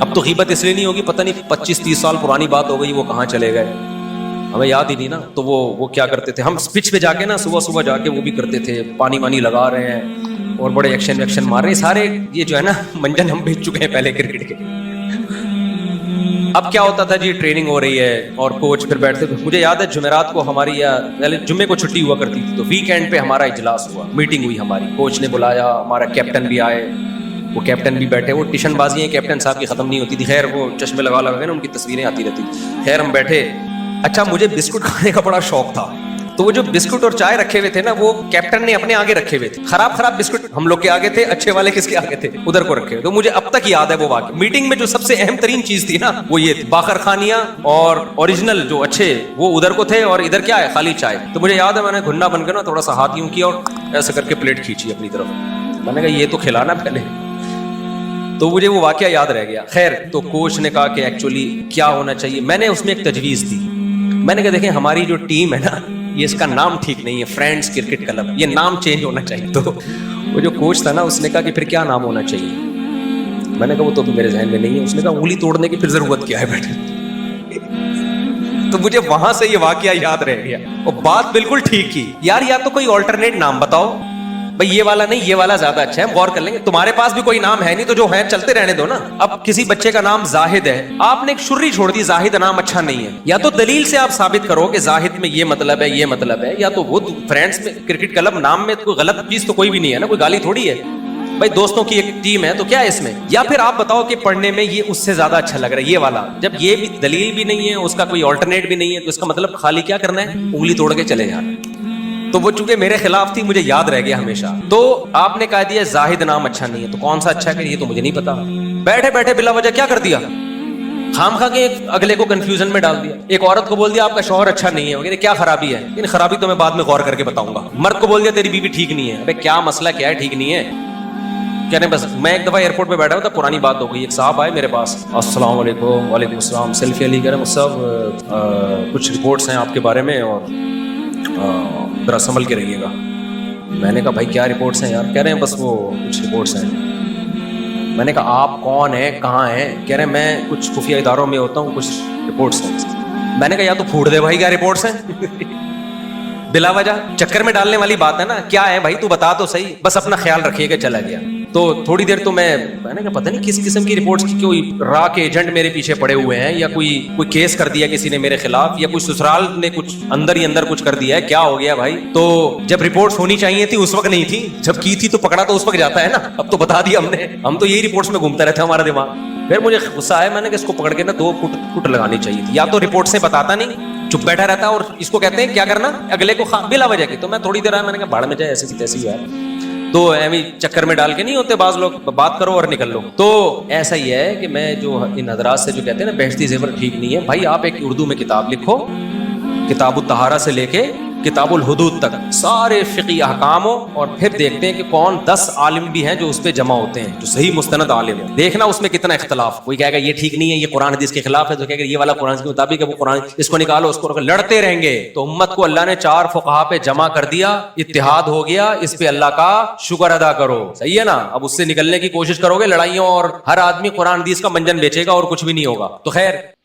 اب تو غیبت اس لیے نہیں ہوگی, پتہ نہیں 25-30 سال پرانی بات ہو گئی, وہ کہاں چلے گئے, ہمیں یاد ہی نہیں نا. تو وہ کیا کرتے تھے, ہم پچ پہ جا کے نا صبح جا کے وہ بھی کرتے تھے, پانی وانی لگا رہے ہیں اور بڑے ایکشن ویکشن مار رہے ہیں سارے. یہ جو ہے نا منجن ہم بھیج چکے ہیں پہلے کرکٹ کے. اب کیا ہوتا تھا جی, ٹریننگ ہو رہی ہے اور کوچ پھر بیٹھتے تھے. مجھے یاد ہے جمعرات کو ہماری, یا پہلے جمعے کو چھٹی ہوا کرتی تھی, تو ویکینڈ پہ ہمارا اجلاس ہوا, میٹنگ ہوئی ہماری, کوچ نے بلایا, ہمارا کیپٹن بھی آئے, وہ کیپٹن بھی بیٹھے. وہ ٹیشن بازیاں کیپٹن صاحب کی ختم نہیں ہوتی تھی, خیر وہ چشمے لگا کے نا ان کی تصویریں آتی رہتی تھی. خیر ہم بیٹھے. اچھا مجھے بسکٹ کھانے کا بڑا شوق تھا, تو وہ جو بسکٹ اور چائے رکھے ہوئے تھے نا, وہ کیپٹن نے اپنے آگے رکھے ہوئے تھے. خراب بسکٹ ہم لوگ کے آگے تھے, اچھے والے کس کے آگے تھے, ادھر کو رکھے ہوئے. تو مجھے اب تک یاد ہے وہ واقعہ. میٹنگ میں جو سب سے اہم ترین چیز تھی نا, وہ یہ باخر خانیاں اور اوریجنل جو اچھے وہ ادھر کو تھے, اور ادھر کیا ہے, خالی چائے. تو مجھے یاد ہے میں نے گھننا بن کے نا تھوڑا سا ہاتھ یوں کیا اور ایسے کر کے پلیٹ کھینچی اپنی طرف. میں نے کہا یہ تو کھلانا پہلے. تو مجھے وہ واقعہ یاد رہ گیا. خیر تو کوچ نے کہا کہ ایکچولی کیا ہونا چاہیے. میں نے اس میں ایک تجویز دی. میں نے کہا دیکھیں ہماری جو ٹیم ہے نا, یہ اس کا نام ٹھیک نہیں ہے, فرینڈز کرکٹ کلب, یہ نام چینج ہونا چاہیے. تو وہ جو کوچ تھا نا, اس نے کہا کہ پھر کیا نام ہونا چاہیے. میں نے کہا وہ تو میرے ذہن میں نہیں ہے. اس نے کہا انگلی توڑنے کی پھر ضرورت کیا ہے بیٹے. تو مجھے وہاں سے یہ واقعہ یاد رہ گیا, اور بات بالکل ٹھیک کی یار, یا تو کوئی آلٹرنیٹ نام بتاؤ بھائی, یہ والا نہیں, یہ والا زیادہ اچھا ہے, ہم غور کر لیں گے. تمہارے پاس بھی کوئی نام ہے نہیں, تو جو ہے چلتے رہنے دو نا. اب کسی بچے کا نام زاہد ہے, آپ نے ایک شری چھوڑ دی, زاہد نام اچھا نہیں ہے. یا تو دلیل سے آپ ثابت کرو کہ زاہد میں یہ مطلب ہے, یہ مطلب ہے, یا تو وہ فرینڈز میں کرکٹ کلب نام میں کوئی غلط چیز تو کوئی بھی نہیں ہے نا, کوئی گالی تھوڑی ہے بھائی, دوستوں کی ایک ٹیم ہے تو کیا ہے اس میں. یا پھر آپ بتاؤ کہ پڑھنے میں یہ اس سے زیادہ اچھا لگ رہا ہے, یہ والا. جب یہ بھی دلیل بھی نہیں ہے, اس کا کوئی آلٹرنیٹ بھی نہیں ہے, تو اس کا مطلب خالی کیا کرنا ہے, انگلی توڑ کے چلے جانا. تو وہ چونکہ میرے خلاف تھی, مجھے یاد رہ گیا ہمیشہ. تو آپ نے کہا دیا زاہد نام اچھا نہیں ہے, تو کون سا اچھا ہے کہ یہ تو مجھے نہیں پتا. بیٹھے بلا وجہ کیا کر دیا, خام خواہ کے اگلے کو کنفیوژن میں ڈال دیا. ایک عورت کو بول دیا آپ کا شوہر اچھا نہیں ہے, وغیرہ کیا خرابی ہے, لیکن خرابی تو میں بعد میں غور کر کے بتاؤں گا. مرد کو بول دیا تیری بیوی ٹھیک نہیں ہے, ابے کیا مسئلہ کیا ہے, ٹھیک نہیں ہے. کہنے بس میں ایک دفعہ ایئرپورٹ پہ بیٹھا ہوا تھا, پرانی بات ہو گئی. ایک صاحب آئے میرے پاس, السلام علیکم. وعلیکم السلام. سیلفی علی کہہ رہے ہیں صاحب کچھ رپورٹس ہیں آپ کے بارے میں, اور ذرا سنبھل کے رہیے گا. میں نے کہا بھائی کیا رپورٹس ہیں یار. کہہ رہے ہیں بس وہ کچھ رپورٹس ہیں. میں نے کہا آپ کون ہیں, کہاں ہیں. کہہ رہے ہیں میں کچھ خفیہ اداروں میں ہوتا ہوں, کچھ رپورٹس ہیں. میں نے کہا یا تو پھوڑ دے بھائی, کیا رپورٹس ہیں. بلا وجہ چکر میں ڈالنے والی بات ہے نا. کیا ہے بھائی تو بتا تو صحیح, بس اپنا خیال رکھیے کہ چلا گیا. تو تھوڑی دیر تو میں نے کہا پتہ نہیں کس قسم کی رپورٹس کی, کوئی را کے ایجنٹ میرے پیچھے پڑے ہوئے ہیں, یا کوئی کیس کر دیا کسی نے میرے خلاف, یا کوئی سسرال نے کچھ اندر ہی اندر کچھ کر دیا ہے, کیا ہو گیا بھائی. تو جب رپورٹس ہونی چاہیے تھی اس وقت نہیں تھی, جب کی تھی تو پکڑا تو اس وقت جاتا ہے نا. اب تو بتا دیا ہم تو یہی رپورٹس میں گھومتا رہتا ہے ہمارا دماغ. پھر مجھے غصہ آیا, میں نے کہ اس کو پکڑ کے نا 2 کٹ لگانی چاہیے تھی. یا تو رپورٹ سے بتاتا نہیں, چپ بیٹھا رہتا, اور اس کو کہتے ہیں کیا کرنا, اگلے کو بلا وجہ کی. تو میں تھوڑی دیر آیا, میں نے کہا بھاڑ میں جائے, ایسے تیسی ہے. تو ایویں چکر میں ڈال کے نہیں ہوتے بعض لوگ, بات کرو اور نکل لو. تو ایسا ہی ہے کہ میں جو ان حضرات سے جو کہتے ہیں نا بہشتی زیور ٹھیک نہیں ہے, بھائی آپ ایک اردو میں کتاب لکھو, کتاب الطہارہ سے لے کے کتاب الحدود تک سارے فقہی احکام ہو, اور پھر دیکھتے ہیں کہ کون 10 عالم بھی ہیں جو اس پہ جمع ہوتے ہیں, جو صحیح مستند عالم ہیں. دیکھنا اس میں کتنا اختلاف. کوئی کہے گا یہ ٹھیک نہیں ہے, یہ قرآن حدیث کے خلاف ہے, تو کہے گا یہ والا قرآن کے مطابق ہے, وہ قرآن, اس کو نکالو, اس کو لڑتے رہیں گے. تو امت کو اللہ نے 4 فقہا پہ جمع کر دیا, اتحاد ہو گیا, اس پہ اللہ کا شکر ادا کرو. صحیح ہے نا. اب اس سے نکلنے کی کوشش کرو گے لڑائیوں, اور ہر آدمی قرآن حدیث کا منجن بیچے گا اور کچھ بھی نہیں ہوگا. تو خیر